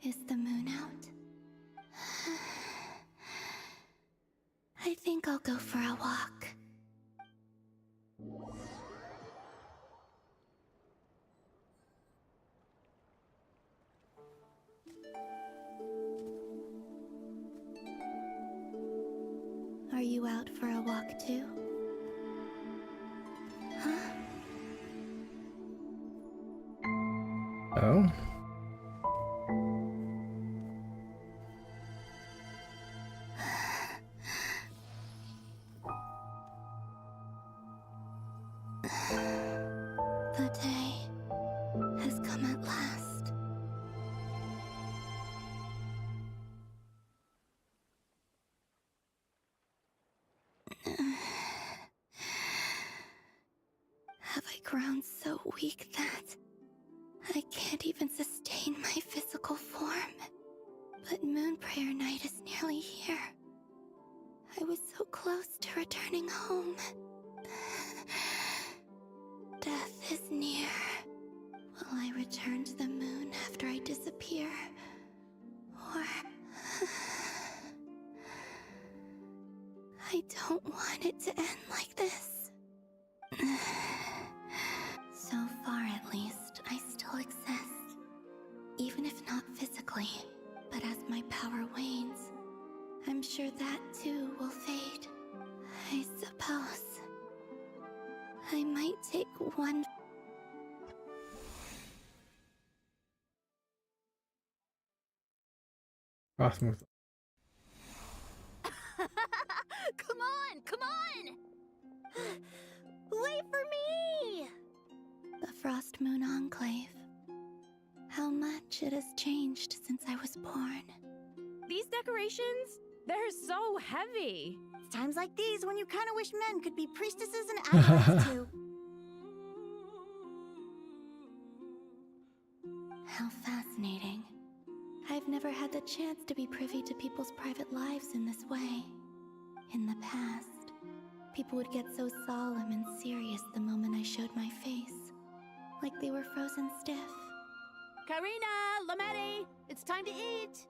Is the moon out? I think I'll go for a walk. Are you out for a walk too? Huh?
Oh?
The day has come at last. Have I grown so weak that I can't even sustain my physical form? But Moon Prayer Night is nearly here. I was so close to returning home. Death is near. Will I return to the moon after I disappear? Or... I don't want it to end like this. So far, at least, I still exist. Even if not physically. But as my power wanes, I'm sure that too will fade. I suppose I might take one...
Cross move.
Come on, come on! Wait for me!
The Frost Moon Enclave. How much it has changed since I was born.
These decorations, they're so heavy.
It's times like these when you kind of wish men could be priestesses and acolytes too.
How fascinating. I've never had the chance to be privy to people's private lives in this way. In the past, people would get so solemn and serious the moment I showed my face. Like they were frozen stiff.
Karina, Lametti, it's time to eat.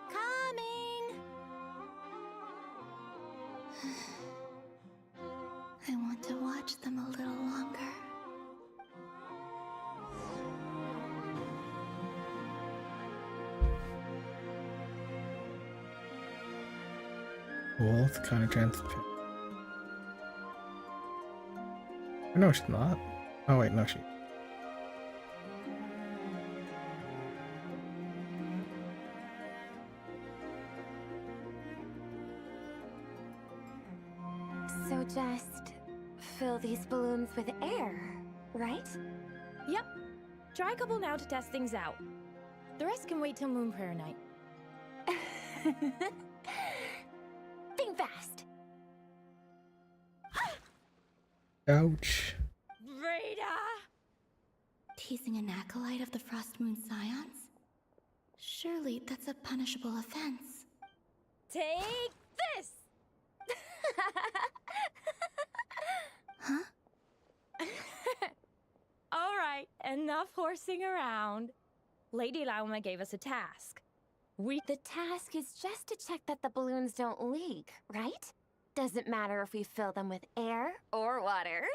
Coming! I want to watch them a little longer.
Cool, it's kind of transparent. No, she's not. Oh wait, no, she.
So just fill these balloons with air, right?
Yep. Try a couple now to test things out. The rest can wait till Moon Prayer Night.
Think fast.
Ouch.
Rita!
Teasing an acolyte of the Frost Moon Scions? Surely that's a punishable offense.
Take this!
Huh?
Alright, enough horsing around. Lady Lauma gave us a task.
The task is just to check that the balloons don't leak, right? Doesn't matter if we fill them with air or water.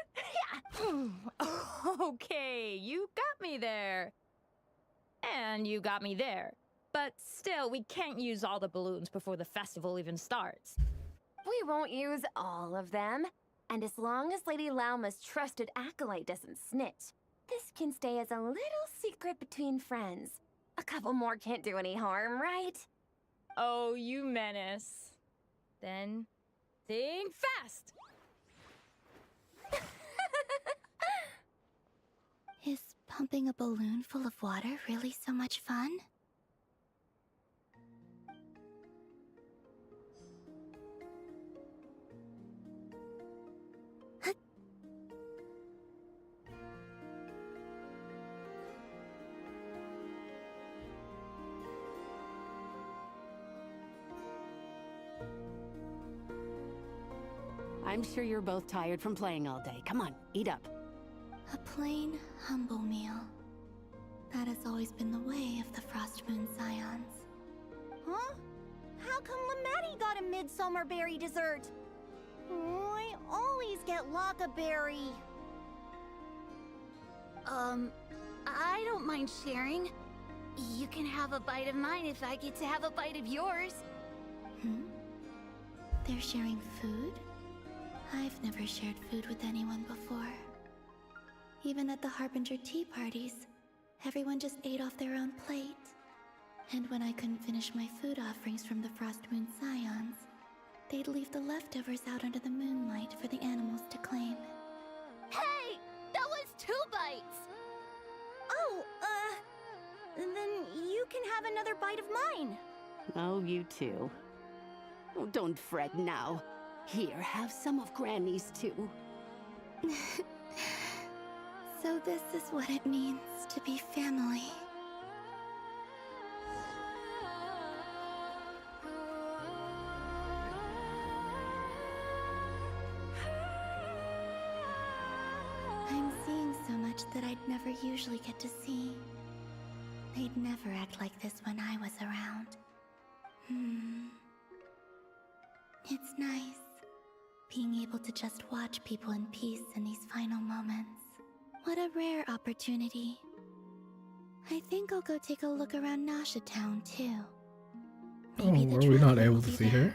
Okay, you got me there. And you got me there. But still, we can't use all the balloons before the festival even starts.
We won't use all of them. And as long as Lady Lauma's trusted acolyte doesn't snitch, this can stay as a little secret between friends. A couple more can't do any harm, right?
Oh, you menace. Then think fast!
Is pumping a balloon full of water really so much fun?
I'm sure you're both tired from playing all day. Come on, eat up.
A plain, humble meal. That has always been the way of the Frost Moon Scions.
Huh? How come Lamette got a midsummer berry dessert? Oh, I always get Lockaberry.
I don't mind sharing. You can have a bite of mine if I get to have a bite of yours.
They're sharing food? I've never shared food with anyone before. Even at the Harbinger tea parties, everyone just ate off their own plate. And when I couldn't finish my food offerings from the Frost Moon Scions, they'd leave the leftovers out under the moonlight for the animals to claim.
Hey! That was 2 bites!
Oh, then you can have another bite of mine.
Oh, you too. Oh, don't fret now. Here, have some of Granny's too.
So this is what it means to be family. I'm seeing so much that I'd never usually get to see. They'd never act like this when I was around. It's nice, being able to just watch people in peace in these final moments. What a rare opportunity. I think I'll go take a look around Nasha Town, too. Maybe the
were we not
traveler
able
will
to
be
see
there.
her?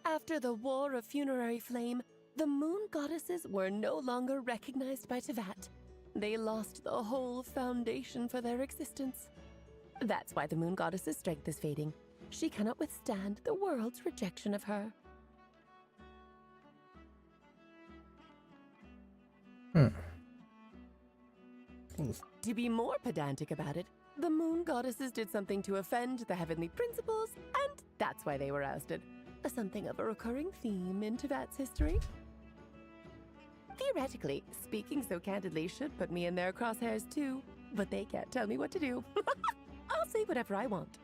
After the War of Funerary Flame, the moon goddesses were no longer recognized by Tevat. They lost the whole foundation for their existence. That's why the moon goddess's strength is fading. She cannot withstand the world's rejection of her. To be more pedantic about it, the moon goddesses did something to offend the heavenly principles, and that's why they were ousted. Something of a recurring theme in Tevat's history. Theoretically, speaking so candidly should put me in their crosshairs too, but they can't tell me what to do. I'll say whatever I want.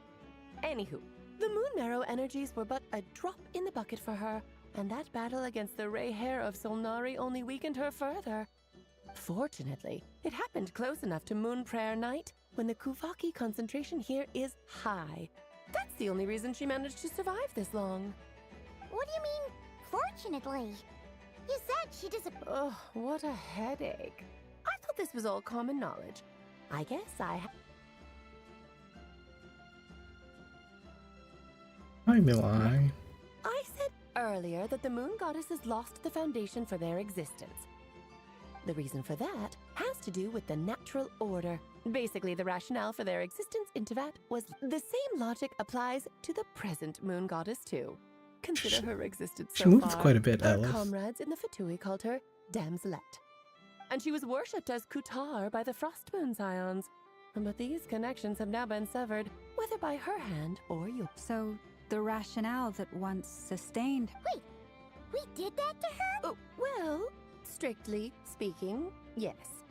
Anywho, the Moon Marrow energies were but a drop in the bucket for her, and that battle against the Ray Hair of Solnari only weakened her further. Fortunately, it happened close enough to Moon Prayer Night when the Kuvaki concentration here is high. That's the only reason she managed to survive this long.
What do you mean, fortunately? You said she disappeared.
Ugh, what a headache. I thought this was all common knowledge. I guess
Hi, Milai.
I said earlier that the moon goddesses lost the foundation for their existence. The reason for that has to do with the natural order. Basically, the rationale for their existence in Tevat was the same logic applies to the present moon goddess too. Consider her existence so
She moves
far.
quite a bit,
Her
Alice.
comrades in the Fatui called her Damselette. And she was worshipped as Kutar by the Frost Moon Scions. But these connections have now been severed, whether by her hand or yours.
So, the rationale that once sustained...
Wait, we did that to her?
Oh, well, strictly speaking, yes.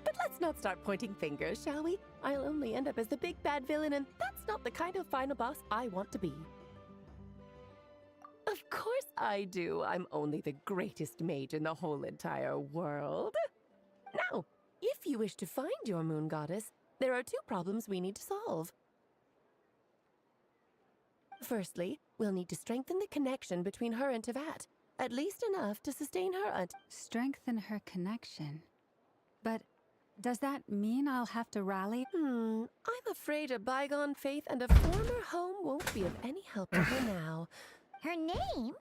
But let's not start pointing fingers, shall we? I'll only end up as the big bad villain, and that's not the kind of final boss I want to be. Of course I do. I'm only the greatest mage in the whole entire world. Now, if you wish to find your moon goddess, there are 2 problems we need to solve. Firstly, we'll need to strengthen the connection between her and Tevat, at least enough to sustain her
Strengthen her connection? But Does that mean I'll have to rally?
I'm afraid a bygone faith and a former home won't be of any help to her now.
Her name?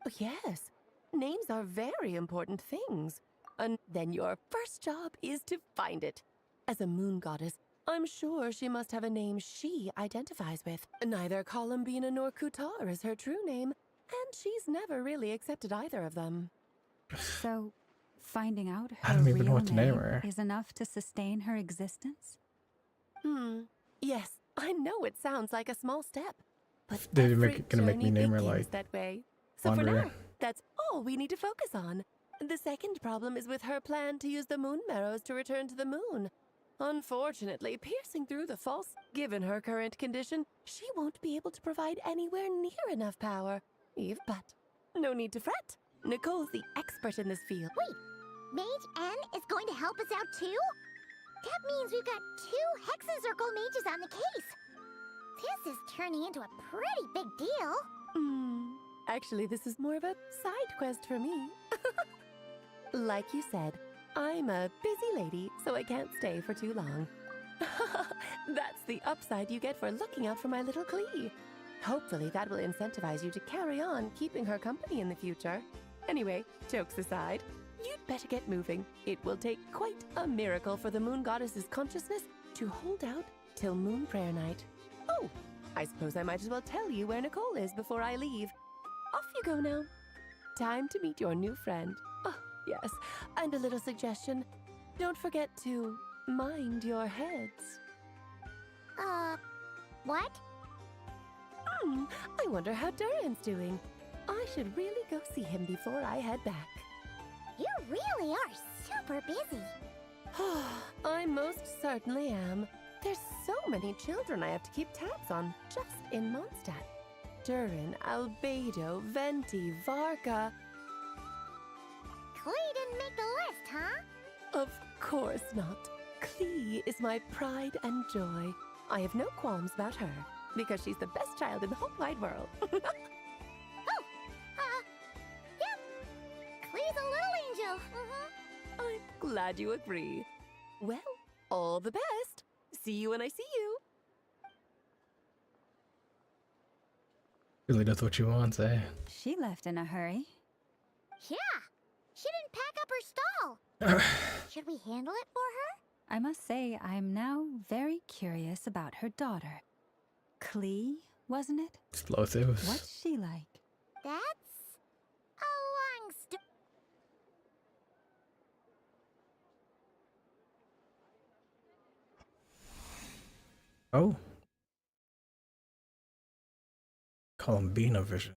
Oh, yes. Names are very important things. And then your first job is to find it. As a moon goddess, I'm sure she must have a name she identifies with. Neither Columbina nor Kutar is her true name, and she's never really accepted either of them.
So, finding out
I
her
don't even know
real
what to name
name
her.
is enough to sustain her existence?
Yes, I know it sounds like a small step, but
They're
every
gonna make me
journey
name her
begins
like
that way. So for
Wanderer.
now, that's all we need to focus on. The second problem is with her plan to use the moon marrows to return to the moon. Unfortunately, piercing through the false, given her current condition, she won't be able to provide anywhere near enough power. Eve, but no need to fret. Nicole's the expert in this field.
Wait, Mage N is going to help us out too? That means we've got 2 Hexacircle mages on the case. This is turning into a pretty big deal.
Actually, this is more of a side quest for me. Like you said, I'm a busy lady, so I can't stay for too long. That's the upside you get for looking out for my little Klee. Hopefully that will incentivize you to carry on keeping her company in the future. Anyway, jokes aside, you'd better get moving. It will take quite a miracle for the moon goddess's consciousness to hold out till moon prayer night. Oh, I suppose I might as well tell you where Nicole is before I leave. Off you go now. Time to meet your new friend. Oh, yes, and a little suggestion. Don't forget to mind your heads.
What?
I wonder how Duran's doing. I should really go see him before I head back.
You really are super busy.
I most certainly am. There's so many children I have to keep tabs on just in Mondstadt. Duran, Albedo, Venti, Varka.
Klee didn't make the list, huh?
Of course not. Klee is my pride and joy. I have no qualms about her, because she's the best child in the whole wide world.
Klee's a little angel.
I'm glad you agree. Well, all the best. See you when I see you.
Really does what she wants, eh?
She left in a hurry.
Yeah, she didn't pack up her stall. Should we handle it for her?
I must say, I'm now very curious about her daughter. Klee, wasn't it?
Explosives.
What's she like?
That's a long story.
Oh. Columbina vision.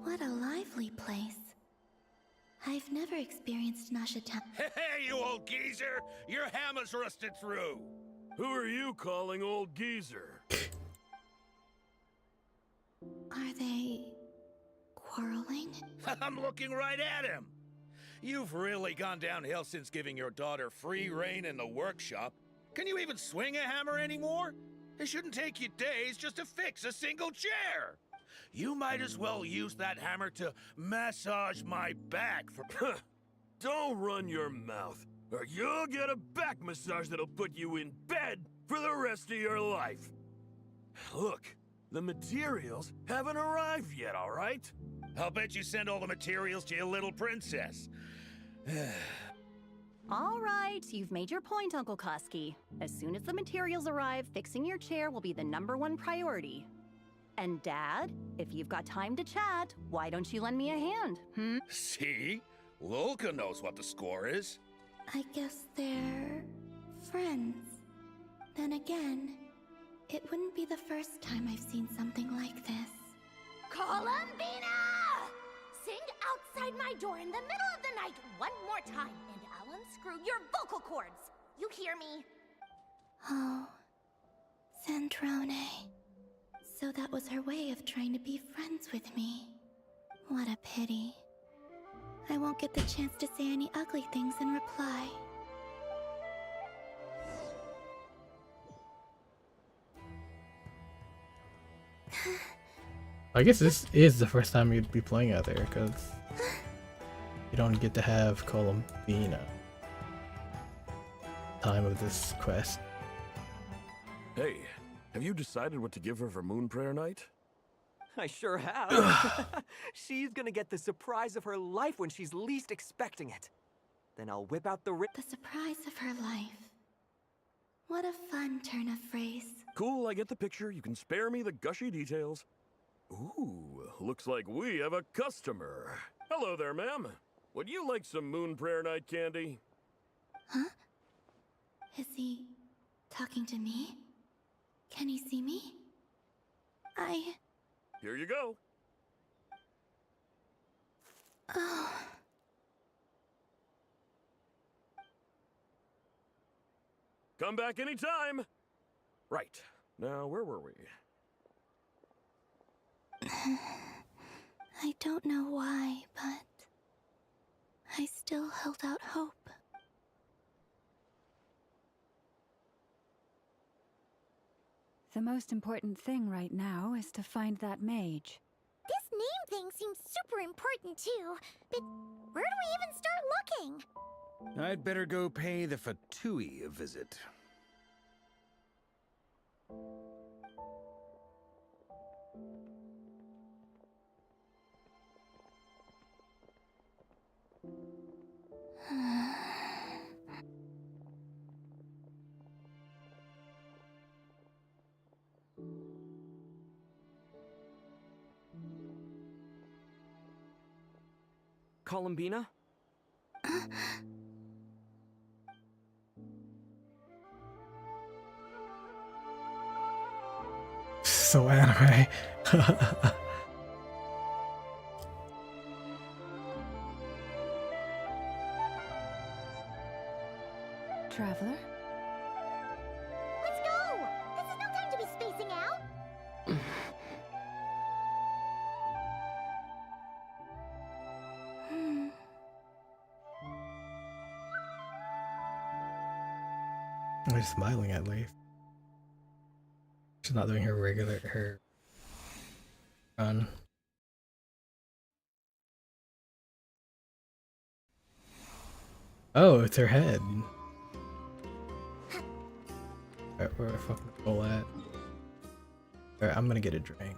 What a lively place. I've never experienced Nashita.
Hey, you old geezer! Your hammer's rusted through! Who are you calling old geezer?
Are they quarreling?
I'm looking right at him! You've really gone downhill since giving your daughter free rein in the workshop. Can you even swing a hammer anymore? It shouldn't take you days just to fix a single chair! You might as well use that hammer to massage my back for... Don't run your mouth, or you'll get a back massage that'll put you in bed for the rest of your life. Look, the materials haven't arrived yet, all right? I'll bet you send all the materials to your little princess.
All right, you've made your point, Uncle Koski. As soon as the materials arrive, fixing your chair will be the #1 priority. And Dad, if you've got time to chat, why don't you lend me a hand,
See? Lolka knows what the score is.
I guess they're friends. Then again, it wouldn't be the first time I've seen something like this.
Columbina! Sing outside my door in the middle of the night one more time, and I'll unscrew your vocal cords. You hear me?
Oh, Centrone. So that was her way of trying to be friends with me. What a pity. I won't get the chance to say any ugly things in reply.
I guess this is the first time you'd be playing out there, because you don't get to have Columbina time of this quest.
Hey, have you decided what to give her for Moon Prayer Night?
I sure have. She's gonna get the surprise of her life when she's least expecting it. Then I'll whip out the
The surprise of her life. What a fun turn of phrase.
Cool, I get the picture. You can spare me the gushy details. Ooh, looks like we have a customer. Hello there, ma'am. Would you like some Moon Prayer Night candy?
Huh? Is he talking to me? Can he see me?
Here you go.
Oh.
Come back anytime. Right. Now, where were we?
I don't know why, but I still held out hope.
The most important thing right now is to find that mage.
This name thing seems super important too, but where do we even start looking?
I'd better go pay the Fatui a visit.
Columbina?
So anime.
Traveler?
Let's go! This is no time to be spacing out!
She's smiling at Leaf. She's not doing her regular run. Oh, it's her head. Alright, where the fuck Nicole at? Alright, I'm gonna get a drink.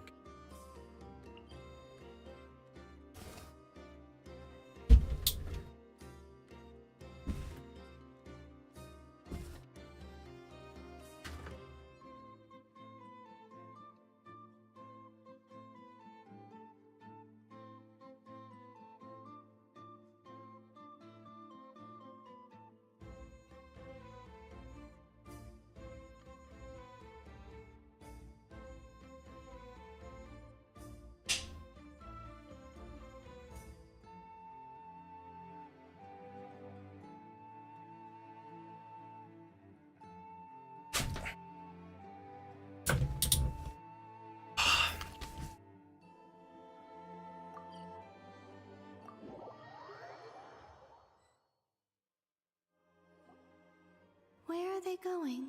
Where are they going?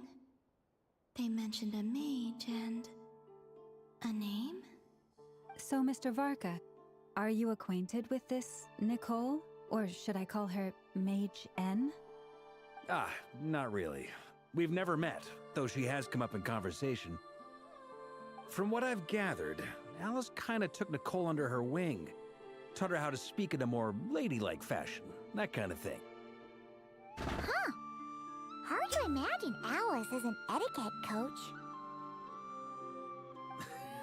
They mentioned a mage and a name?
So, Mr. Varka, are you acquainted with this Nicole? Or should I call her Mage N?
Ah, not really. We've never met, though she has come up in conversation. From what I've gathered, Alice kinda took Nicole under her wing. Taught her how to speak in a more ladylike fashion, that kind of thing.
Huh. Hard to imagine Alice as an etiquette coach.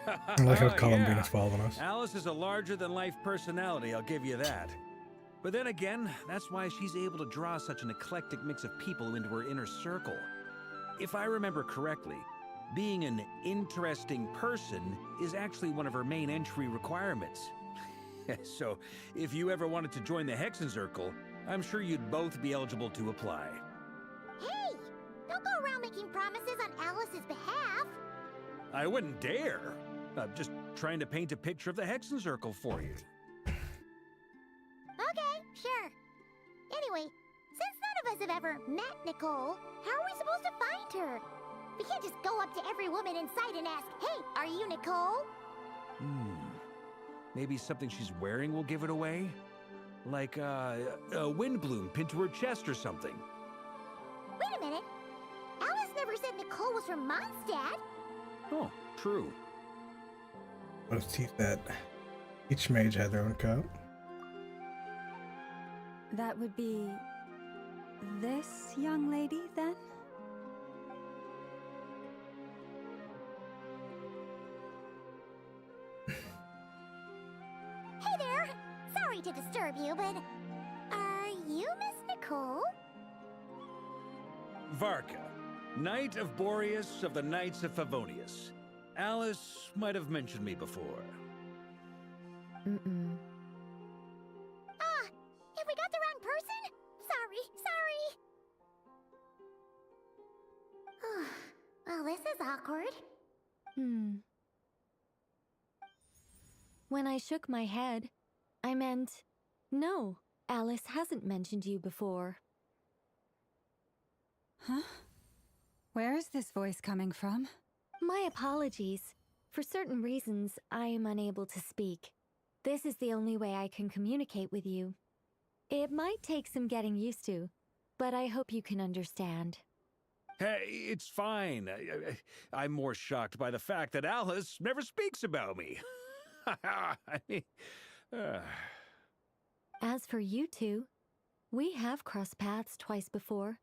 I like how Columbina's following us.
Alice is a larger-than-life personality, I'll give you that. But then again, that's why she's able to draw such an eclectic mix of people into her inner circle. If I remember correctly, being an interesting person is actually one of her main entry requirements. So, if you ever wanted to join the Hexenzirkel, I'm sure you'd both be eligible to apply.
Hey! Don't go around making promises on Alice's behalf!
I wouldn't dare. I'm just trying to paint a picture of the Hexenzirkel for you.
Okay, sure. Anyway, since none of us have ever met Nicole, how are we supposed to find her? We can't just go up to every woman in sight and ask, "Hey, are you Nicole?"
Maybe something she's wearing will give it away? Like a wind bloom pinned to her chest or something.
Wait a minute. Alice never said Nicole was from Mondstadt.
Oh, true.
Let's see that each mage had their own cup.
That would be this young lady, then?
Hey there. Sorry to disturb you, but are you Miss Nicole?
Varka, Knight of Boreas of the Knights of Favonius. Alice might have mentioned me before.
Mm-mm.
Ah, have we got the wrong person? Sorry. Well, this is awkward.
When I shook my head, I meant, no, Alice hasn't mentioned you before.
Huh? Where is this voice coming from?
My apologies. For certain reasons, I am unable to speak. This is the only way I can communicate with you. It might take some getting used to, but I hope you can understand.
Hey, it's fine. I'm more shocked by the fact that Alice never speaks about me. I mean,
As for you two, we have crossed paths twice before,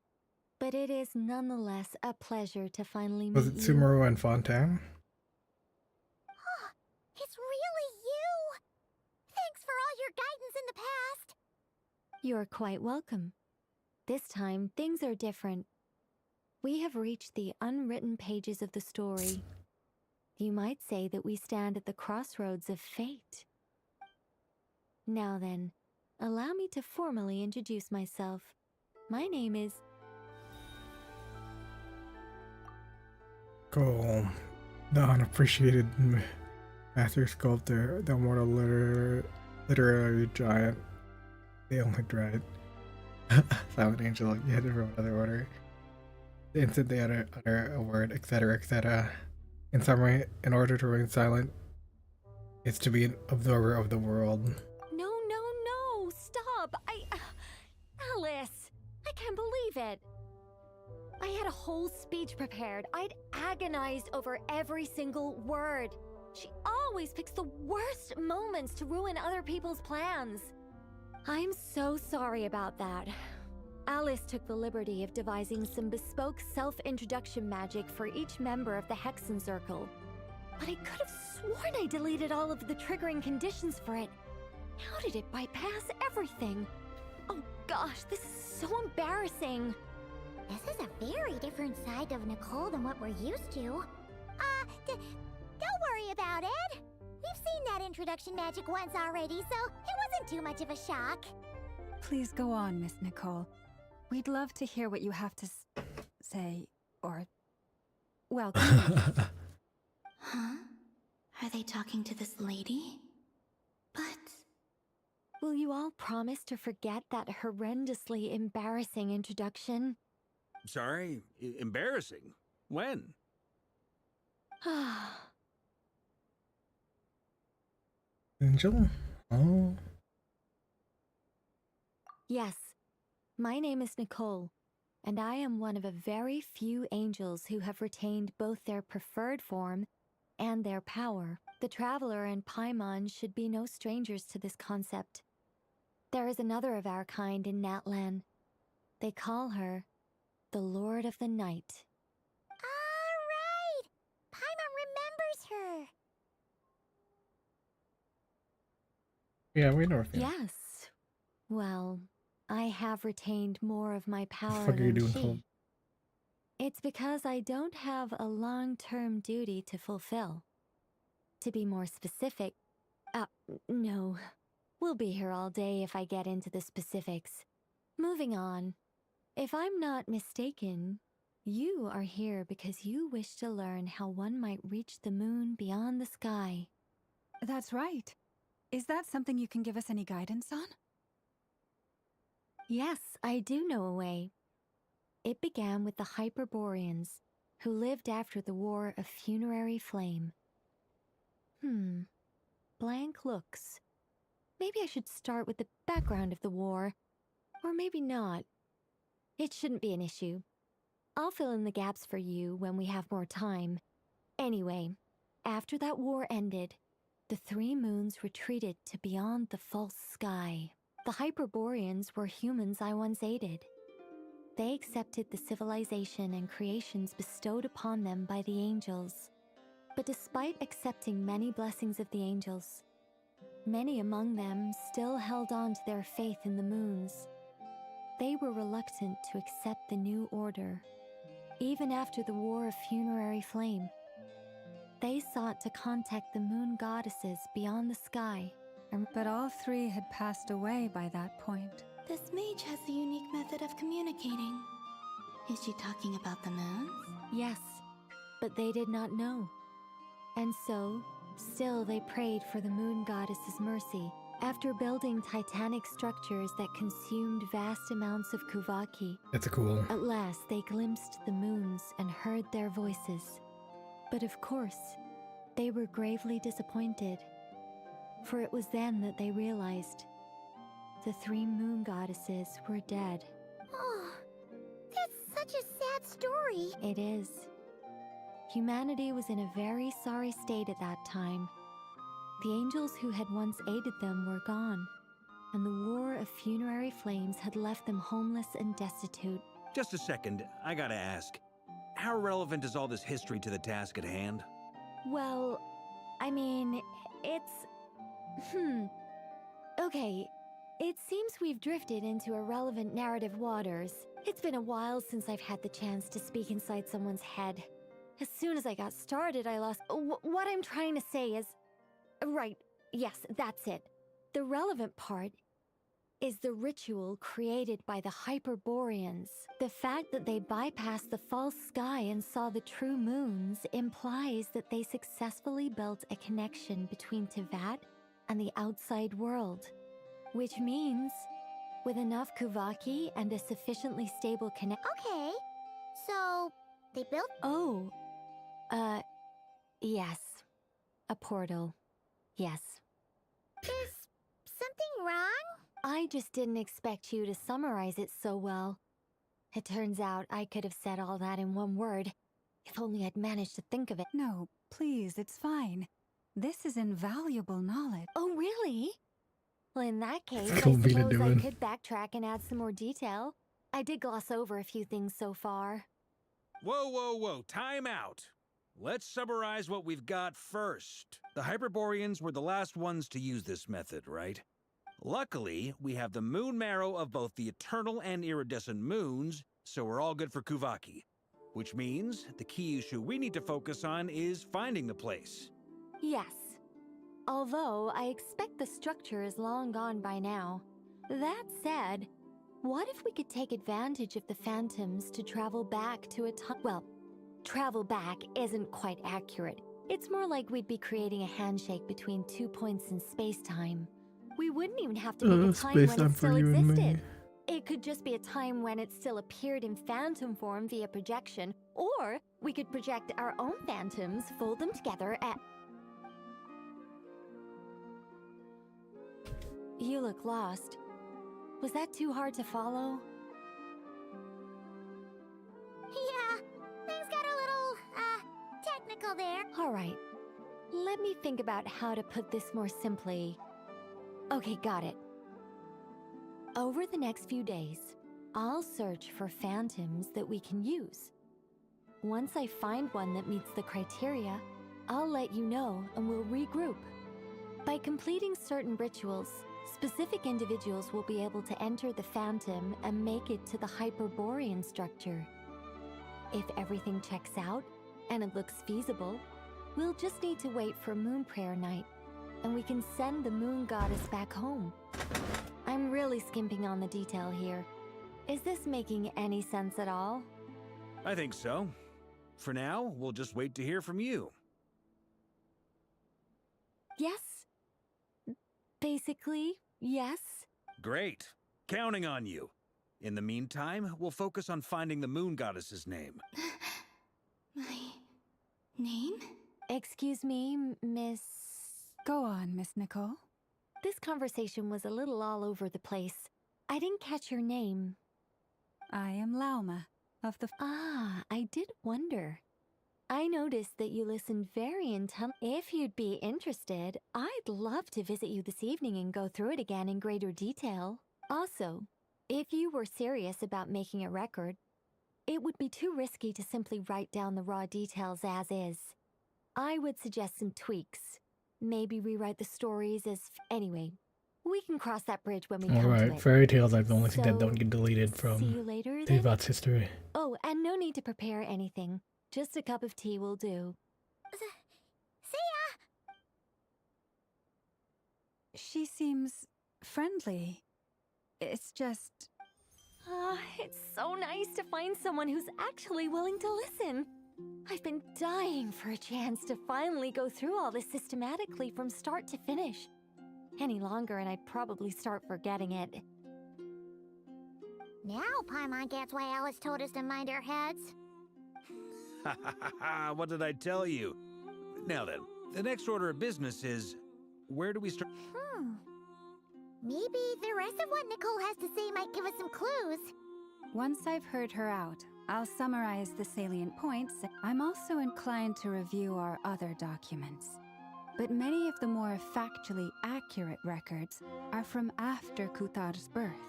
but it is nonetheless a pleasure to finally
Was
meet
it
you.
Sumeru and Fontaine?
It's really you! Thanks for all your guidance in the past!
You're quite welcome. This time, things are different. We have reached the unwritten pages of the story. You might say that we stand at the crossroads of fate. Now then, allow me to formally introduce myself. My name is...
Cool. The unappreciated master sculptor, the immortal literary giant, the only dread. Silent angel, you had to from another order. The instant they utter a word, etc., etc. In summary, in order to remain silent, it's to be an observer of the world.
No, stop! Alice! I can't believe it! I had a whole speech prepared. I'd agonized over every single word. She always picks the worst moments to ruin other people's plans. I'm so sorry about that. Alice took the liberty of devising some bespoke self-introduction magic for each member of the Hexen Circle. But I could have sworn I deleted all of the triggering conditions for it. How did it bypass everything? Oh gosh, this is so embarrassing.
This is a very different side of Nicole than what we're used to. Don't worry about it. We've seen that introduction magic once already, so it wasn't too much of a shock.
Please go on, Miss Nicole. We'd love to hear what you have to say, or... well,
Huh? Are they talking to this lady? But... will you all promise to forget that horrendously embarrassing introduction?
sorry, embarrassing. When?
Angel? Oh.
Yes, my name is Nicole, and I am one of a very few angels who have retained both their preferred form and their power. The Traveler and Paimon should be no strangers to this concept. There is another of our kind in Natlan. They call her the Lord of the Night.
Alright! Paimon remembers her!
Yeah, we know.
Yes. Well, I have retained more of my power
fuck are you
than
doing,
she.
Cole?
It's because I don't have a long-term duty to fulfill. To be more specific, no. We'll be here all day if I get into the specifics. Moving on. If I'm not mistaken, you are here because you wish to learn how one might reach the moon beyond the sky.
That's right. Is that something you can give us any guidance on?
Yes, I do know a way. It began with the Hyperboreans, who lived after the War of Funerary Flame.
blank looks. Maybe I should start with the background of the war. Or maybe not. It shouldn't be an issue. I'll fill in the gaps for you when we have more time. Anyway, after that war ended, the 3 moons retreated to beyond the false sky. The Hyperboreans were humans I once aided. They accepted the civilization and creations bestowed upon them by the angels. But despite accepting many blessings of the angels, many among them still held on to their faith in the moons. They were reluctant to accept the new order, even after the War of Funerary Flame. They sought to contact the moon goddesses beyond the sky.
But all 3 had passed away by that point.
This mage has a unique method of communicating. Is she talking about the moons?
Yes, but they did not know. And so, still they prayed for the moon goddess's mercy. After building titanic structures that consumed vast amounts of Kuvaki,
That's cool.
at last they glimpsed the moons and heard their voices. But of course, they were gravely disappointed. For it was then that they realized the 3 moon goddesses were dead.
Oh, that's such a sad story.
It is. Humanity was in a very sorry state at that time. The angels who had once aided them were gone, and the War of Funerary Flames had left them homeless and destitute.
Just a second, I gotta ask. How relevant is all this history to the task at hand?
Well, I mean, it's... Okay, it seems we've drifted into irrelevant narrative waters. It's been a while since I've had the chance to speak inside someone's head. As soon as I got started, I lost... What I'm trying to say is... Right, yes, that's it. The relevant part is the ritual created by the Hyperboreans. The fact that they bypassed the false sky and saw the true moons implies that they successfully built a connection between Teyvat and the outside world. Which means, with enough Kuvaki and a sufficiently stable connection...
Okay, so they built...
Oh, yes. A portal. Yes.
Is something wrong?
I just didn't expect you to summarize it so well. It turns out I could have said all that in one word, if only I'd managed to think of it.
No, please, it's fine. This is invaluable knowledge.
Oh, really? Well, in that case,
That's
I
what Vina
suppose I
doing.
could backtrack and add some more detail. I did gloss over a few things so far.
Whoa, whoa, whoa, time out. Let's summarize what we've got first. The Hyperboreans were the last ones to use this method, right? Luckily, we have the moon marrow of both the eternal and iridescent moons, so we're all good for Kuvaki. Which means the key issue we need to focus on is finding the place.
Yes. Although I expect the structure is long gone by now. That said, what if we could take advantage of the phantoms to travel back to a time... Well, travel back isn't quite accurate. It's more like we'd be creating a handshake between 2 points in space-time. We wouldn't even have to make a time when
space-time
it
for
still
you and me.
existed. It could just be a time when it still appeared in phantom form via projection, or we could project our own phantoms, fold them together, and... You look lost. Was that too hard to follow?
Yeah, things got a little, technical there.
All right. Let me think about how to put this more simply. Okay, got it. Over the next few days, I'll search for phantoms that we can use. Once I find one that meets the criteria, I'll let you know and we'll regroup. By completing certain rituals, specific individuals will be able to enter the phantom and make it to the Hyperborean structure. If everything checks out and it looks feasible, we'll just need to wait for Moon Prayer Night, and we can send the moon goddess back home. I'm really skimping on the detail here. Is this making any sense at all?
I think so. For now, we'll just wait to hear from you.
Yes. Basically, yes.
Great. Counting on you. In the meantime, we'll focus on finding the moon goddess's name.
My name?
Excuse me, Miss...
Go on, Miss Nicole.
This conversation was a little all over the place. I didn't catch your name.
I am Lauma, of the...
Ah, I did wonder. I noticed that you listened very intently. If you'd be interested, I'd love to visit you this evening and go through it again in greater detail. Also, if you were serious about making a record, it would be too risky to simply write down the raw details as is. I would suggest some tweaks. Maybe rewrite the stories as... Anyway, we can cross that bridge when we come to
Alright,
it.
fairy tales are the only thing that
So,
don't get deleted
see
from
you later, then?
Devat's history.
Oh, and no need to prepare anything. Just a cup of tea will do.
See ya!
She seems friendly. It's just...
It's so nice to find someone who's actually willing to listen. I've been dying for a chance to finally go through all this systematically from start to finish. Any longer and I'd probably start forgetting it.
Now Paimon gets why Alice told us to mind our heads.
Ha ha ha ha! What did I tell you? Now then, the next order of business is... Where do we start?
Maybe the rest of what Nicole has to say might give us some clues.
Once I've heard her out, I'll summarize the salient points. I'm also inclined to review our other documents. But many of the more factually accurate records are from after Kutar's birth.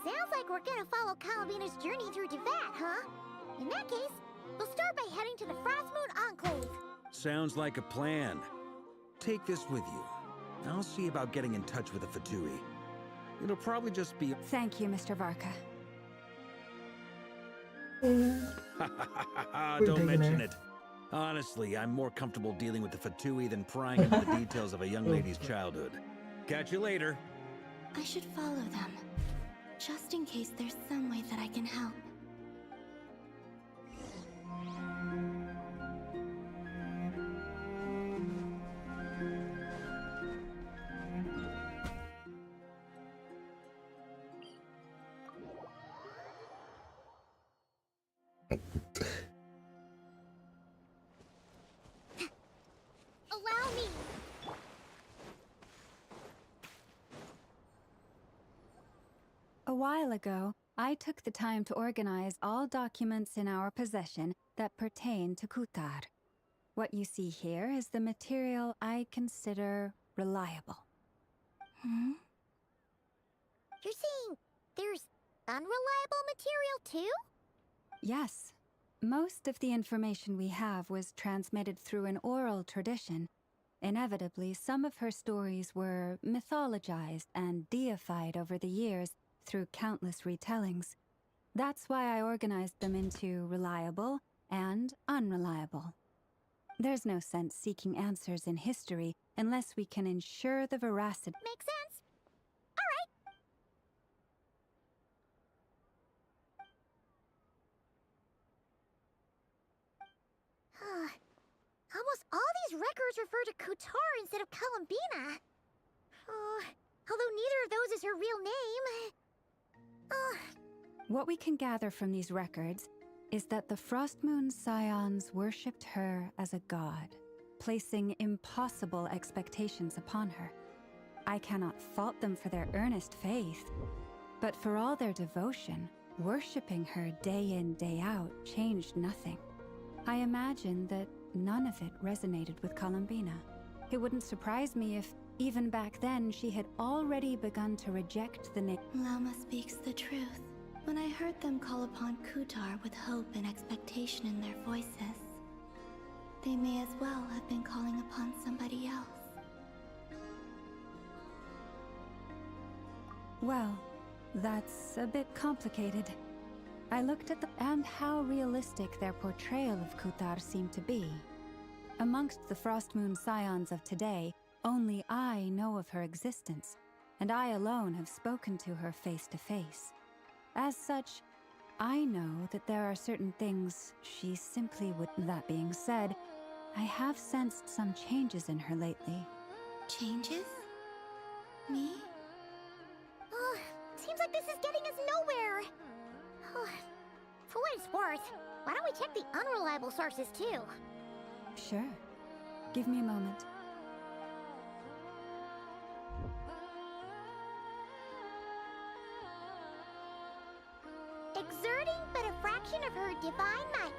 Sounds like we're gonna follow Columbina's journey through Devat, huh? In that case, we'll start by heading to the Frost Moon Enclave.
Sounds like a plan. Take this with you. I'll see about getting in touch with the Fatui. It'll probably just be...
Thank you, Mr. Varka.
Don't mention it. Honestly, I'm more comfortable dealing with the Fatui than prying into the details of a young lady's childhood. Catch you later.
I should follow them, just in case there's some way that I can help.
Allow me!
A while ago, I took the time to organize all documents in our possession that pertain to Kutar. What you see here is the material I consider reliable.
You're saying there's unreliable material too?
Yes. Most of the information we have was transmitted through an oral tradition. Inevitably, some of her stories were mythologized and deified over the years through countless retellings. That's why I organized them into reliable and unreliable. There's no sense seeking answers in history unless we can ensure the veracity.
Makes sense. Alright. Almost all these records refer to Kutar instead of Columbina. Although neither of those is her real name.
What we can gather from these records is that the Frostmoon Scions worshipped her as a god, placing impossible expectations upon her. I cannot fault them for their earnest faith, but for all their devotion, worshipping her day in, day out changed nothing. I imagine that none of it resonated with Columbina. It wouldn't surprise me if, even back then, she had already begun to reject the name.
Lama speaks the truth. When I heard them call upon Kutar with hope and expectation in their voices, they may as well have been calling upon somebody else.
Well, that's a bit complicated. I looked at and how realistic their portrayal of Kutar seemed to be. Amongst the Frostmoon Scions of today, only I know of her existence, and I alone have spoken to her face to face. As such, I know that there are certain things she simply would. That being said, I have sensed some changes in her lately.
Changes? Me?
Seems like this is getting us nowhere. For what it's worth, why don't we check the unreliable sources too?
Sure. Give me a moment.
Exerting but a fraction of her divine might,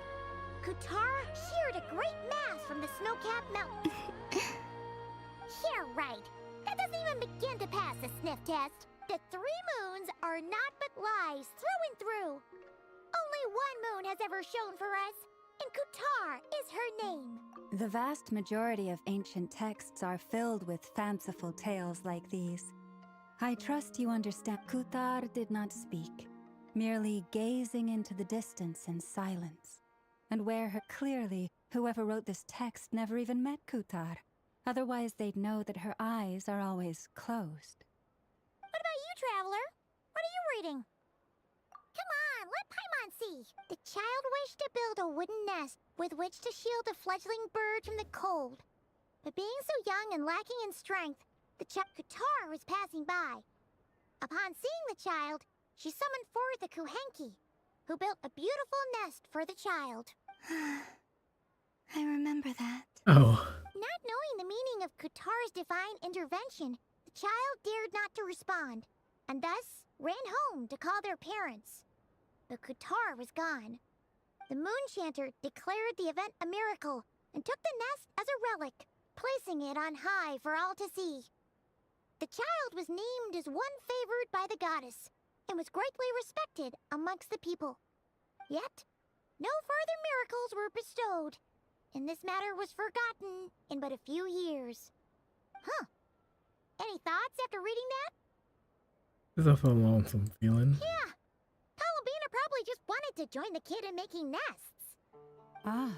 Kutara sheared a great mass from the snow-capped mountains. Yeah, right. That doesn't even begin to pass the sniff test. The 3 moons are not but lies through and through. Only one moon has ever shone for us, and Kutar is her name.
The vast majority of ancient texts are filled with fanciful tales like these. I trust you understand. Kutar did not speak, merely gazing into the distance in silence. And where her clearly, whoever wrote this text never even met Kutar. Otherwise, they'd know that her eyes are always closed.
What about you, Traveler? What are you reading? Come on, let Paimon see. The child wished to build a wooden nest with which to shield a fledgling bird from the cold. But being so young and lacking in strength, the child Kutar was passing by. Upon seeing the child, she summoned forth the Kuhenki, who built a beautiful nest for the child.
I remember that.
Oh.
Not knowing the meaning of Kutar's divine intervention, the child dared not to respond, and thus ran home to call their parents. But Kutar was gone. The Moonshanter declared the event a miracle and took the nest as a relic, placing it on high for all to see. The child was named as one favored by the goddess, and was greatly respected amongst the people. Yet, no further miracles were bestowed, and this matter was forgotten in but a few years. Huh. Any thoughts after reading that?
There's a lonesome feeling.
Yeah. Columbina probably just wanted to join the kid in making nests.
Ah.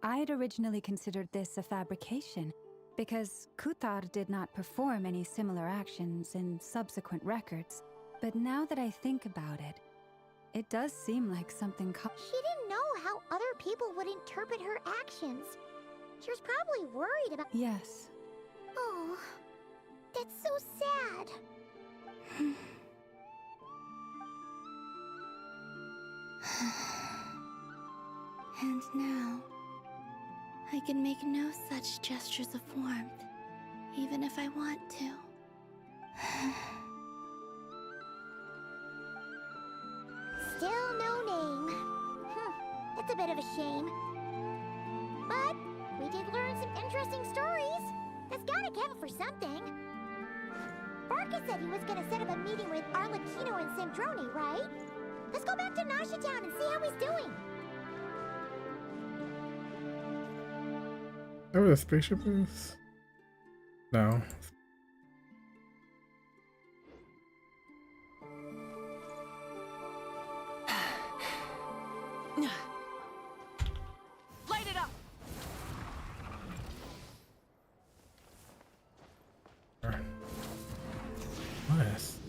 I'd originally considered this a fabrication, because Kutar did not perform any similar actions in subsequent records. But now that I think about it, it does seem like something
She didn't know how other people would interpret her actions. She was probably worried about—
Yes.
Oh, that's so sad.
And now, I can make no such gestures of warmth, even if I want to.
Still no name. That's a bit of a shame. But we did learn some interesting stories. That's gotta count for something. Barca said he was gonna set up a meeting with Arlecchino and Sandrone, right? Let's go back to Nashi Town and see how he's doing.
Know where the spaceship is? No.
Light it up!
Nice.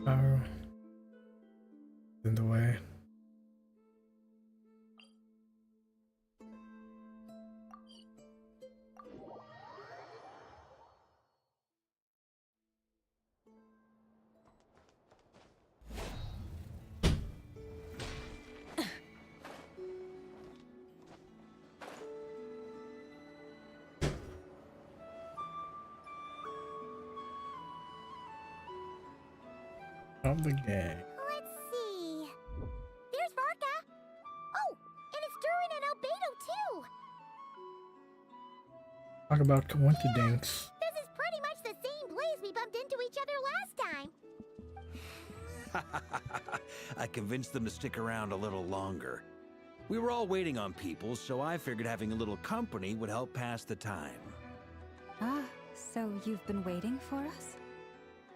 Oh. In the way. Of the gang.
Let's see. There's Varka. Oh, and it's Durin and Albedo too.
Talk about coincidence.
This is pretty much the same place we bumped into each other last time.
I convinced them to stick around a little longer. We were all waiting on people, so I figured having a little company would help pass the time.
Ah, so you've been waiting for us?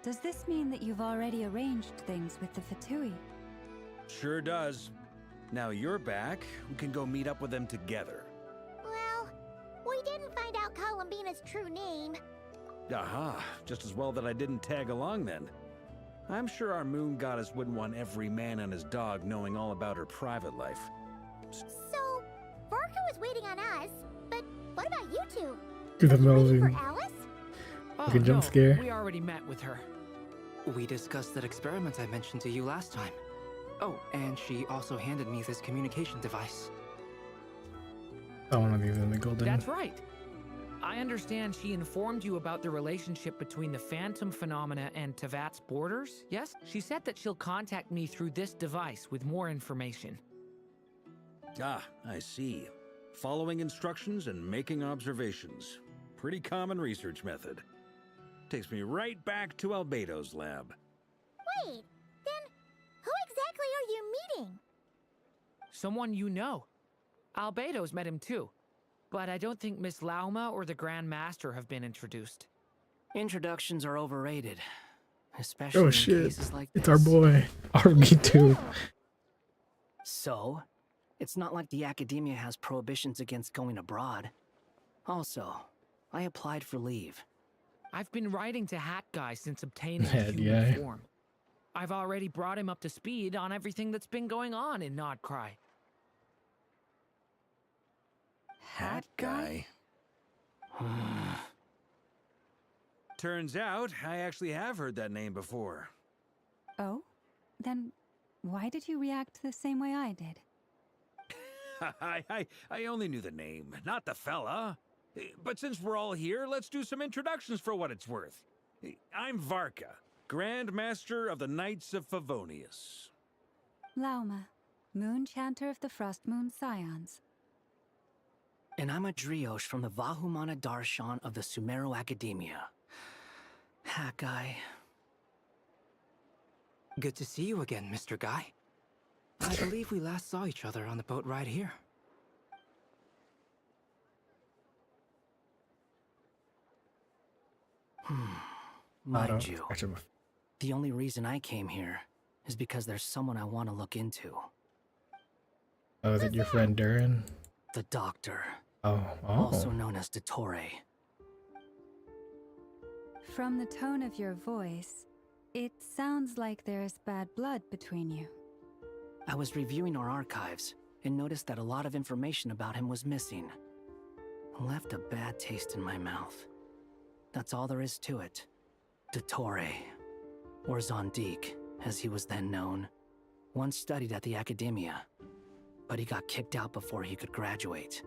Does this mean that you've already arranged things with the Fatui?
Sure does. Now you're back, we can go meet up with them together.
Well, we didn't find out Columbina's true name.
Aha, just as well that I didn't tag along then. I'm sure our moon goddess wouldn't want every man and his dog knowing all about her private life.
So, Varka was waiting on us, but what about you two?
Do the
Waiting for
melody.
Alice?
Like a jump scare.
We already met with her.
We discussed that experiment I mentioned to you last time. Oh, and she also handed me this communication device.
Oh, one of these in the golden.
That's right. I understand she informed you about the relationship between the phantom phenomena and Tevat's borders, yes? She said that she'll contact me through this device with more information.
Ah, I see. Following instructions and making observations. Pretty common research method. Takes me right back to Albedo's lab.
Wait, then who exactly are you meeting?
Someone you know. Albedo's met him too. But I don't think Miss Lauma or the Grand Master have been introduced.
Introductions are overrated. Especially
Oh
in
shit,
cases like
it's
this.
our boy, RB2.
So, it's not like the academia has prohibitions against going abroad. Also, I applied for leave.
I've been writing to Hat Guy since obtaining
Head
human
guy.
form. I've already brought him up to speed on everything that's been going on in Nodcry.
Hat guy? Turns out, I actually have heard that name before.
Oh? Then why did you react the same way I did?
I only knew the name, not the fella. But since we're all here, let's do some introductions for what it's worth. I'm Varka, Grand Master of the Knights of Favonius.
Lauma, Moon Chanter of the Frost Moon Scions.
And I'm a Driosh from the Vahumana Darshan of the Sumero Academia. Hat guy. Good to see you again, Mr. Guy. I believe we last saw each other on the boat ride here. Mind you, the only reason I came here is because there's someone I want to look into.
Oh, is it your friend Durin?
The Doctor.
Oh.
Also known as Dottore.
From the tone of your voice, it sounds like there's bad blood between you.
I was reviewing our archives and noticed that a lot of information about him was missing. Left a bad taste in my mouth. That's all there is to it. Dottore, or Zondique, as he was then known, once studied at the Academia, but he got kicked out before he could graduate.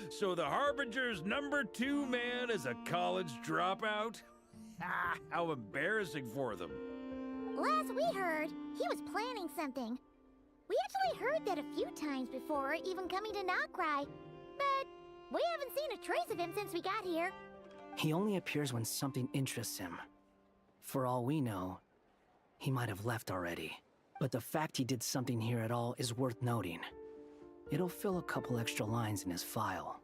So the Harbinger's #2 man is a college dropout? How embarrassing for them.
Last we heard, he was planning something. We actually heard that a few times before, even coming to Nodcry, but we haven't seen a trace of him since we got here.
He only appears when something interests him. For all we know, he might have left already. But the fact he did something here at all is worth noting. It'll fill a couple extra lines in his file.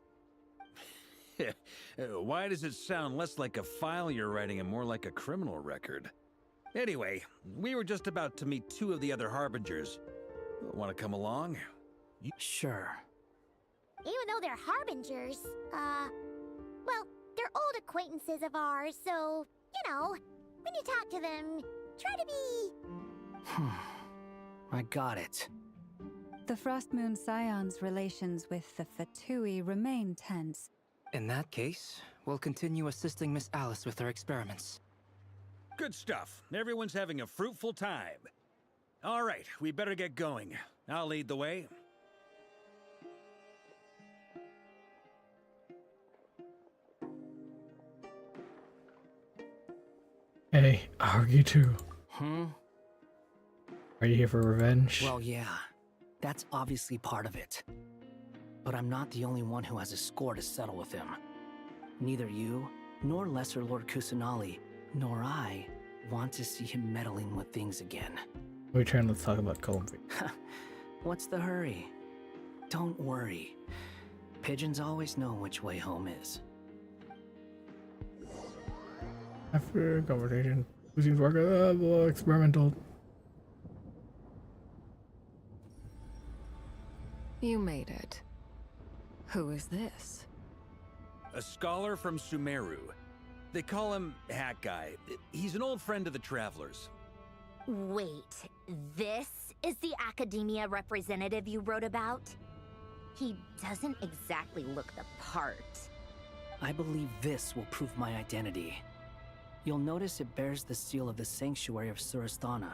Why does it sound less like a file you're writing and more like a criminal record? Anyway, we were just about to meet 2 of the other Harbingers. Want to come along?
Sure.
Even though they're Harbingers, well, they're old acquaintances of ours, so, you know, when you talk to them, try to be...
I got it.
The Frost Moon Scions' relations with the Fatui remain tense.
In that case, we'll continue assisting Miss Alice with her experiments.
Good stuff. Everyone's having a fruitful time. All right, we better get going. I'll lead the way.
Hey, RB2.
Hmm?
Are you here for revenge?
Well, yeah. That's obviously part of it. But I'm not the only one who has a score to settle with him. Neither you, nor Lesser Lord Kusanali, nor I want to see him meddling with things again.
We're trying to talk about Columby.
What's the hurry? Don't worry. Pigeons always know which way home is.
After a conversation, who seems work experimental.
You made it. Who is this?
A scholar from Sumeru. They call him Hat Guy. He's an old friend of the Travelers.
Wait, this is the Academia representative you wrote about? He doesn't exactly look the part.
I believe this will prove my identity. You'll notice it bears the seal of the Sanctuary of Surasthana.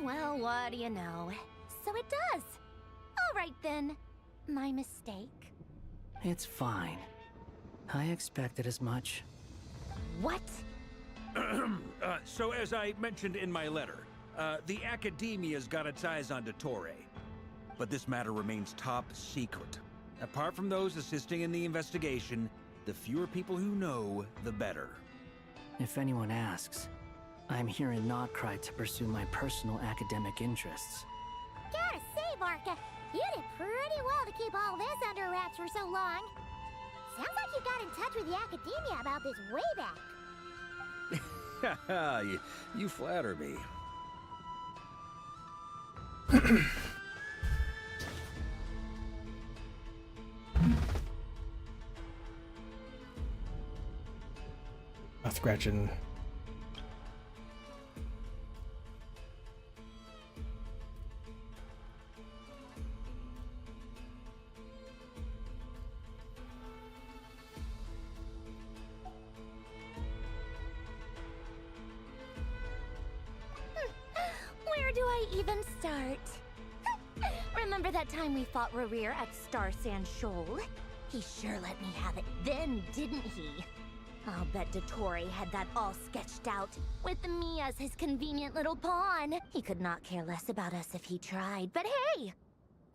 Well, what do you know? So it does. All right then. My mistake.
It's fine. I expected as much.
What?
So as I mentioned in my letter, the Academia's got its eyes on Dottore. But this matter remains top secret. Apart from those assisting in the investigation, the fewer people who know, the better.
If anyone asks, I'm here in Nodcry to pursue my personal academic interests.
Gotta say, Barca, you did pretty well to keep all this under wraps for so long. Sounds like you got in touch with the Academia about this way back.
Haha, you flatter me.
Scratching.
Where do I even start? Remember that time we fought Rerir at Star Sand Shoal? He sure let me have it then, didn't he? I'll bet Dottore had that all sketched out, with me as his convenient little pawn. He could not care less about us if he tried, but hey!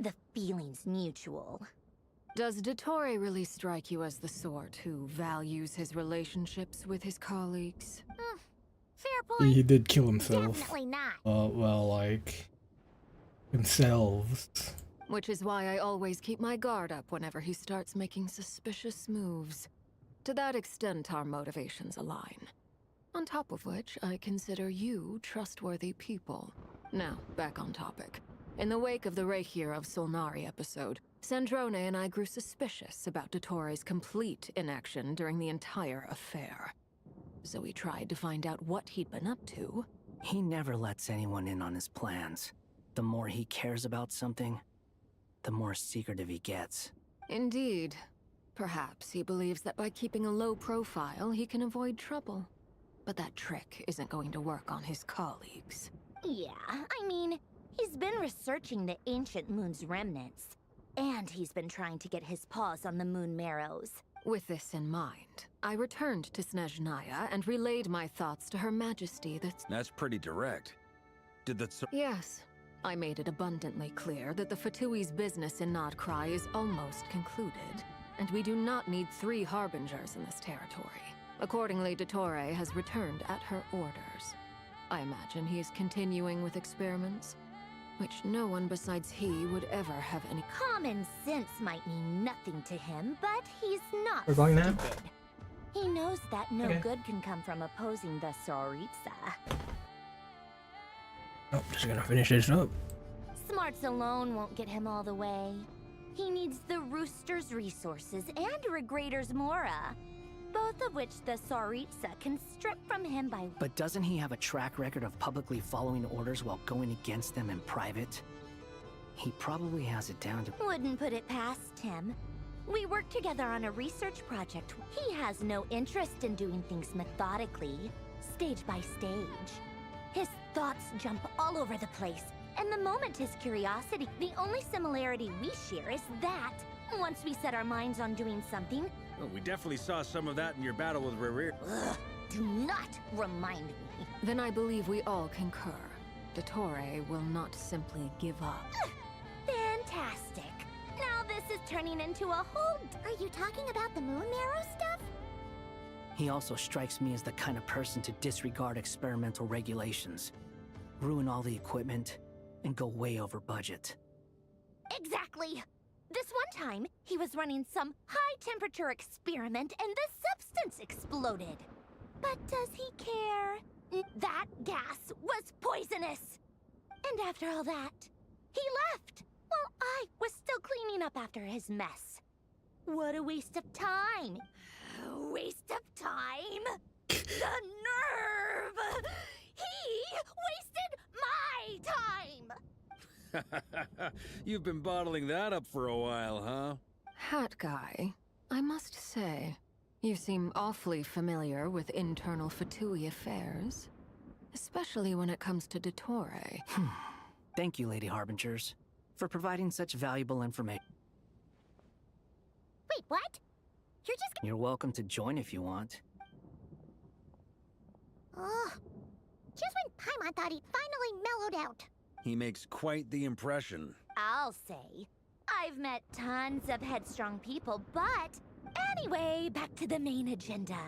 The feeling's mutual.
Does Dottore really strike you as the sort who values his relationships with his colleagues?
Fair point.
He did kill himself.
Definitely not.
Well, like themselves.
Which is why I always keep my guard up whenever he starts making suspicious moves. To that extent, our motivations align. On top of which, I consider you trustworthy people. Now, back on topic. In the wake of the Reihir of Solnari episode, Sandrone and I grew suspicious about Dottore's complete inaction during the entire affair. So we tried to find out what he'd been up to.
He never lets anyone in on his plans. The more he cares about something, the more secretive he gets.
Indeed. Perhaps he believes that by keeping a low profile, he can avoid trouble. But that trick isn't going to work on his colleagues.
Yeah, I mean, he's been researching the ancient moon's remnants. And he's been trying to get his paws on the moon marrows.
With this in mind, I returned to Snezhnaya and relayed my thoughts to Her Majesty
That's pretty direct. Did that
Yes. I made it abundantly clear that the Fatui's business in Nodcry is almost concluded, and we do not need 3 harbingers in this territory. Accordingly, Dottore has returned at her orders. I imagine he is continuing with experiments, which no one besides he would ever have any...
Common sense might mean nothing to him, but he's not
We're going now?
stupid. He knows that no
Okay.
good can come from opposing the Tsaritsa.
Oh, just gonna finish this up.
Smarts alone won't get him all the way. He needs the Rooster's resources and Regrator's Mora, both of which the Tsaritsa can strip from him by...
But doesn't he have a track record of publicly following orders while going against them in private? He probably has it down to...
Wouldn't put it past him. We work together on a research project. He has no interest in doing things methodically, stage by stage. His thoughts jump all over the place, and the moment his curiosity, the only similarity we share is that once we set our minds on doing something...
Well, we definitely saw some of that in your battle with Rerir.
Ugh, do not remind me.
Then I believe we all concur. Dottore will not simply give up.
Fantastic. Now this is turning into a whole...
Are you talking about the moon marrow stuff?
He also strikes me as the kind of person to disregard experimental regulations, ruin all the equipment, and go way over budget.
Exactly. This one time, he was running some high-temperature experiment and the substance exploded. But does he care? That gas was poisonous. And after all that, he left, while I was still cleaning up after his mess. What a waste of time. Waste of time? The nerve! He wasted my time!
You've been bottling that up for a while, huh?
Hat guy, I must say, you seem awfully familiar with internal Fatui affairs. Especially when it comes to Dottore.
Thank you, Lady Harbingers, for providing such valuable information.
Wait, what? You're just...
You're welcome to join if you want.
Ugh. Just when Paimon thought he'd finally mellowed out.
He makes quite the impression.
I'll say. I've met tons of headstrong people, but... Anyway, back to the main agenda.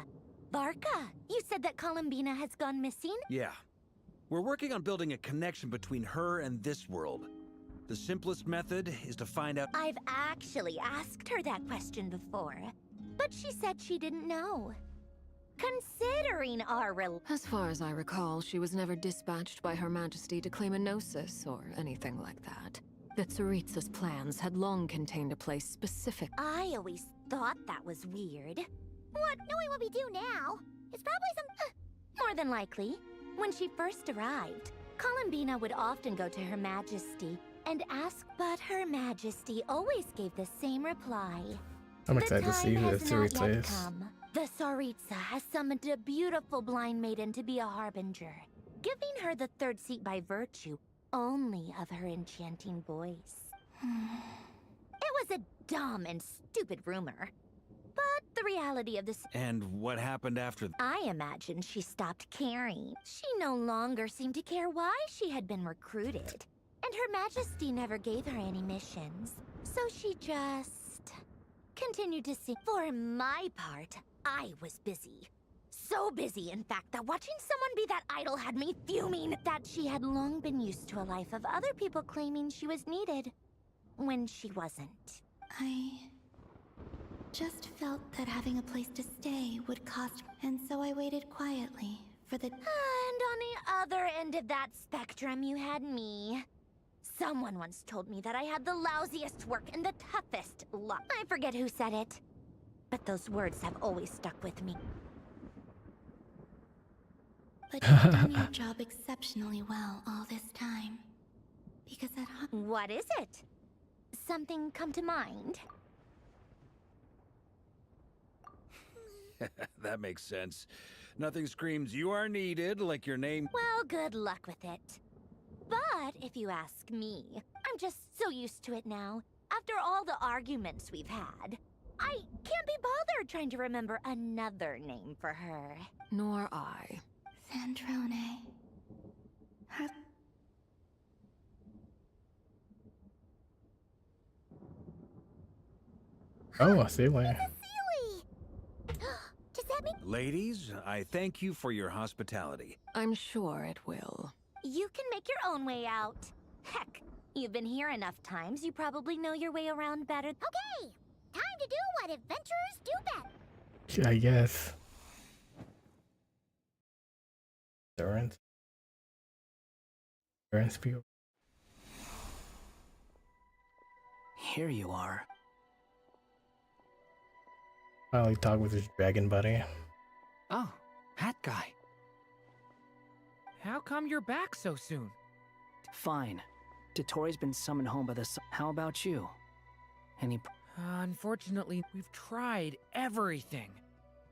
Varka, you said that Columbina has gone missing?
Yeah. We're working on building a connection between her and this world. The simplest method is to find out...
I've actually asked her that question before, but she said she didn't know. Considering our
As far as I recall, she was never dispatched by Her Majesty to claim a gnosis or anything like that. That Tsaritsa's plans had long contained a place specific.
I always thought that was weird.
What? Knowing what we do now, it's probably some...
More than likely. When she first arrived, Columbina would often go to Her Majesty and ask, but Her Majesty always gave the same reply.
I'm excited to see who the
The time has not
Tsaritsa
yet
is.
come. The Tsaritsa has summoned a beautiful blind maiden to be a harbinger, giving her the third seat by virtue only of her enchanting voice. It was a dumb and stupid rumor, but the reality of this...
And what happened after...
I imagine she stopped caring. She no longer seemed to care why she had been recruited. And Her Majesty never gave her any missions. So she just... continued to see. For my part, I was busy. So busy, in fact, that watching someone be that idle had me fuming. That she had long been used to a life of other people claiming she was needed, when she wasn't.
I just felt that having a place to stay would cost, and so I waited quietly for the...
And on the other end of that spectrum, you had me. Someone once told me that I had the lousiest work and the toughest luck. I forget who said it, but those words have always stuck with me.
But you've done your job exceptionally well all this time. Because at home...
What is it? Something come to mind?
That makes sense. Nothing screams you are needed like your name...
Well, good luck with it. But if you ask me, I'm just so used to it now. After all the arguments we've had, I can't be bothered trying to remember another name for her.
Nor I.
Sandrone. Her...
Oh, a ceiling.
Does that mean...
Ladies, I thank you for your hospitality.
I'm sure it will.
You can make your own way out. Heck, you've been here enough times, you probably know your way around better.
Okay, time to do what adventurers do best.
I guess. Durance. Durance people.
Here you are.
Finally talk with his dragon buddy.
Oh, that guy. How come you're back so soon?
Fine. Dotori's been summoned home by the sun. How about you? Any...
Unfortunately, we've tried everything.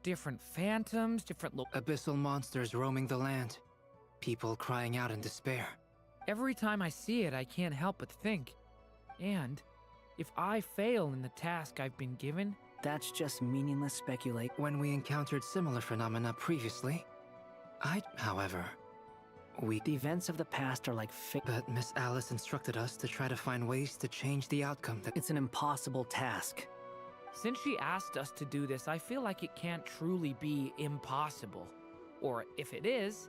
Different phantoms, different
abyssal monsters roaming the land. People crying out in despair.
Every time I see it, I can't help but think. And if I fail in the task I've been given...
That's just meaningless speculate.
When we encountered similar phenomena previously, however...
The events of the past are like
But Miss Alice instructed us to try to find ways to change the outcome.
It's an impossible task.
Since she asked us to do this, I feel like it can't truly be impossible. Or if it is,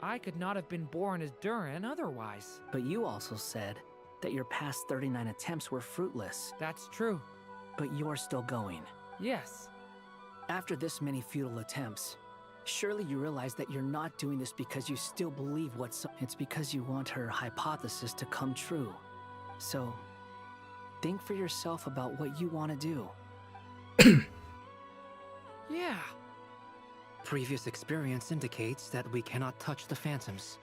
I could not have been born as Durin otherwise.
But you also said that your past 39 attempts were fruitless.
That's true.
But you're still going.
Yes.
After this many futile attempts, surely you realize that you're not doing this because you still believe it's because you want her hypothesis to come true. So, think for yourself about what you want to do.
Yeah.
Previous experience indicates that we cannot touch the phantoms.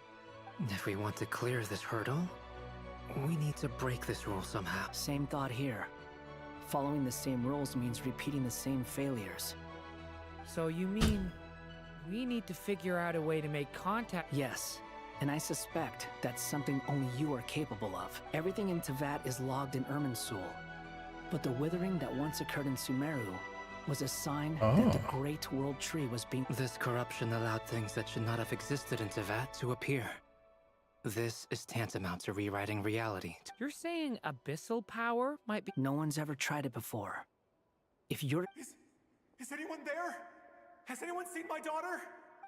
If we want to clear this hurdle, we need to break this rule somehow.
Same thought here. Following the same rules means repeating the same failures.
So you mean we need to figure out a way to make contact?
Yes, and I suspect that's something only you are capable of. Everything in Tevat is logged in Irminsul. But the withering that once occurred in Sumeru was a sign that the Great World Tree was being...
This corruption allowed things that should not have existed in Tevat to appear. This is tantamount to rewriting reality.
You're saying abyssal power might be...
No one's ever tried it before. If you're...
Is anyone there? Has anyone seen my daughter?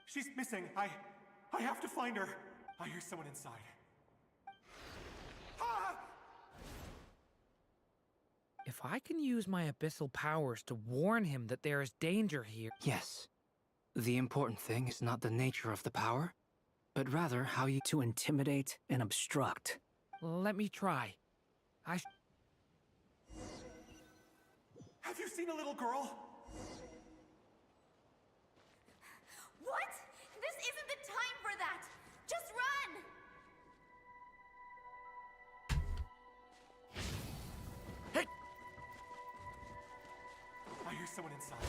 She's missing. I have to find her. I hear someone inside. Ah!
If I can use my abyssal powers to warn him that there is danger here...
Yes. The important thing is not the nature of the power, but rather how you...
To intimidate and obstruct.
Let me try.
Have you seen a little girl?
What? This isn't the time for that! Just run!
Hey! I hear someone inside.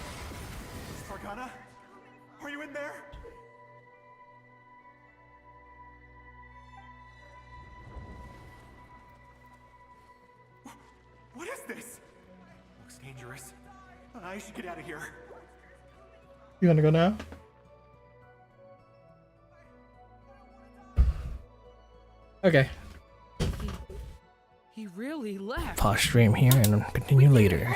Sargana? Are you in there? What is this? Looks dangerous. I should get out of here.
You wanna go now? Okay.
He really left.
Pause stream here and continue later.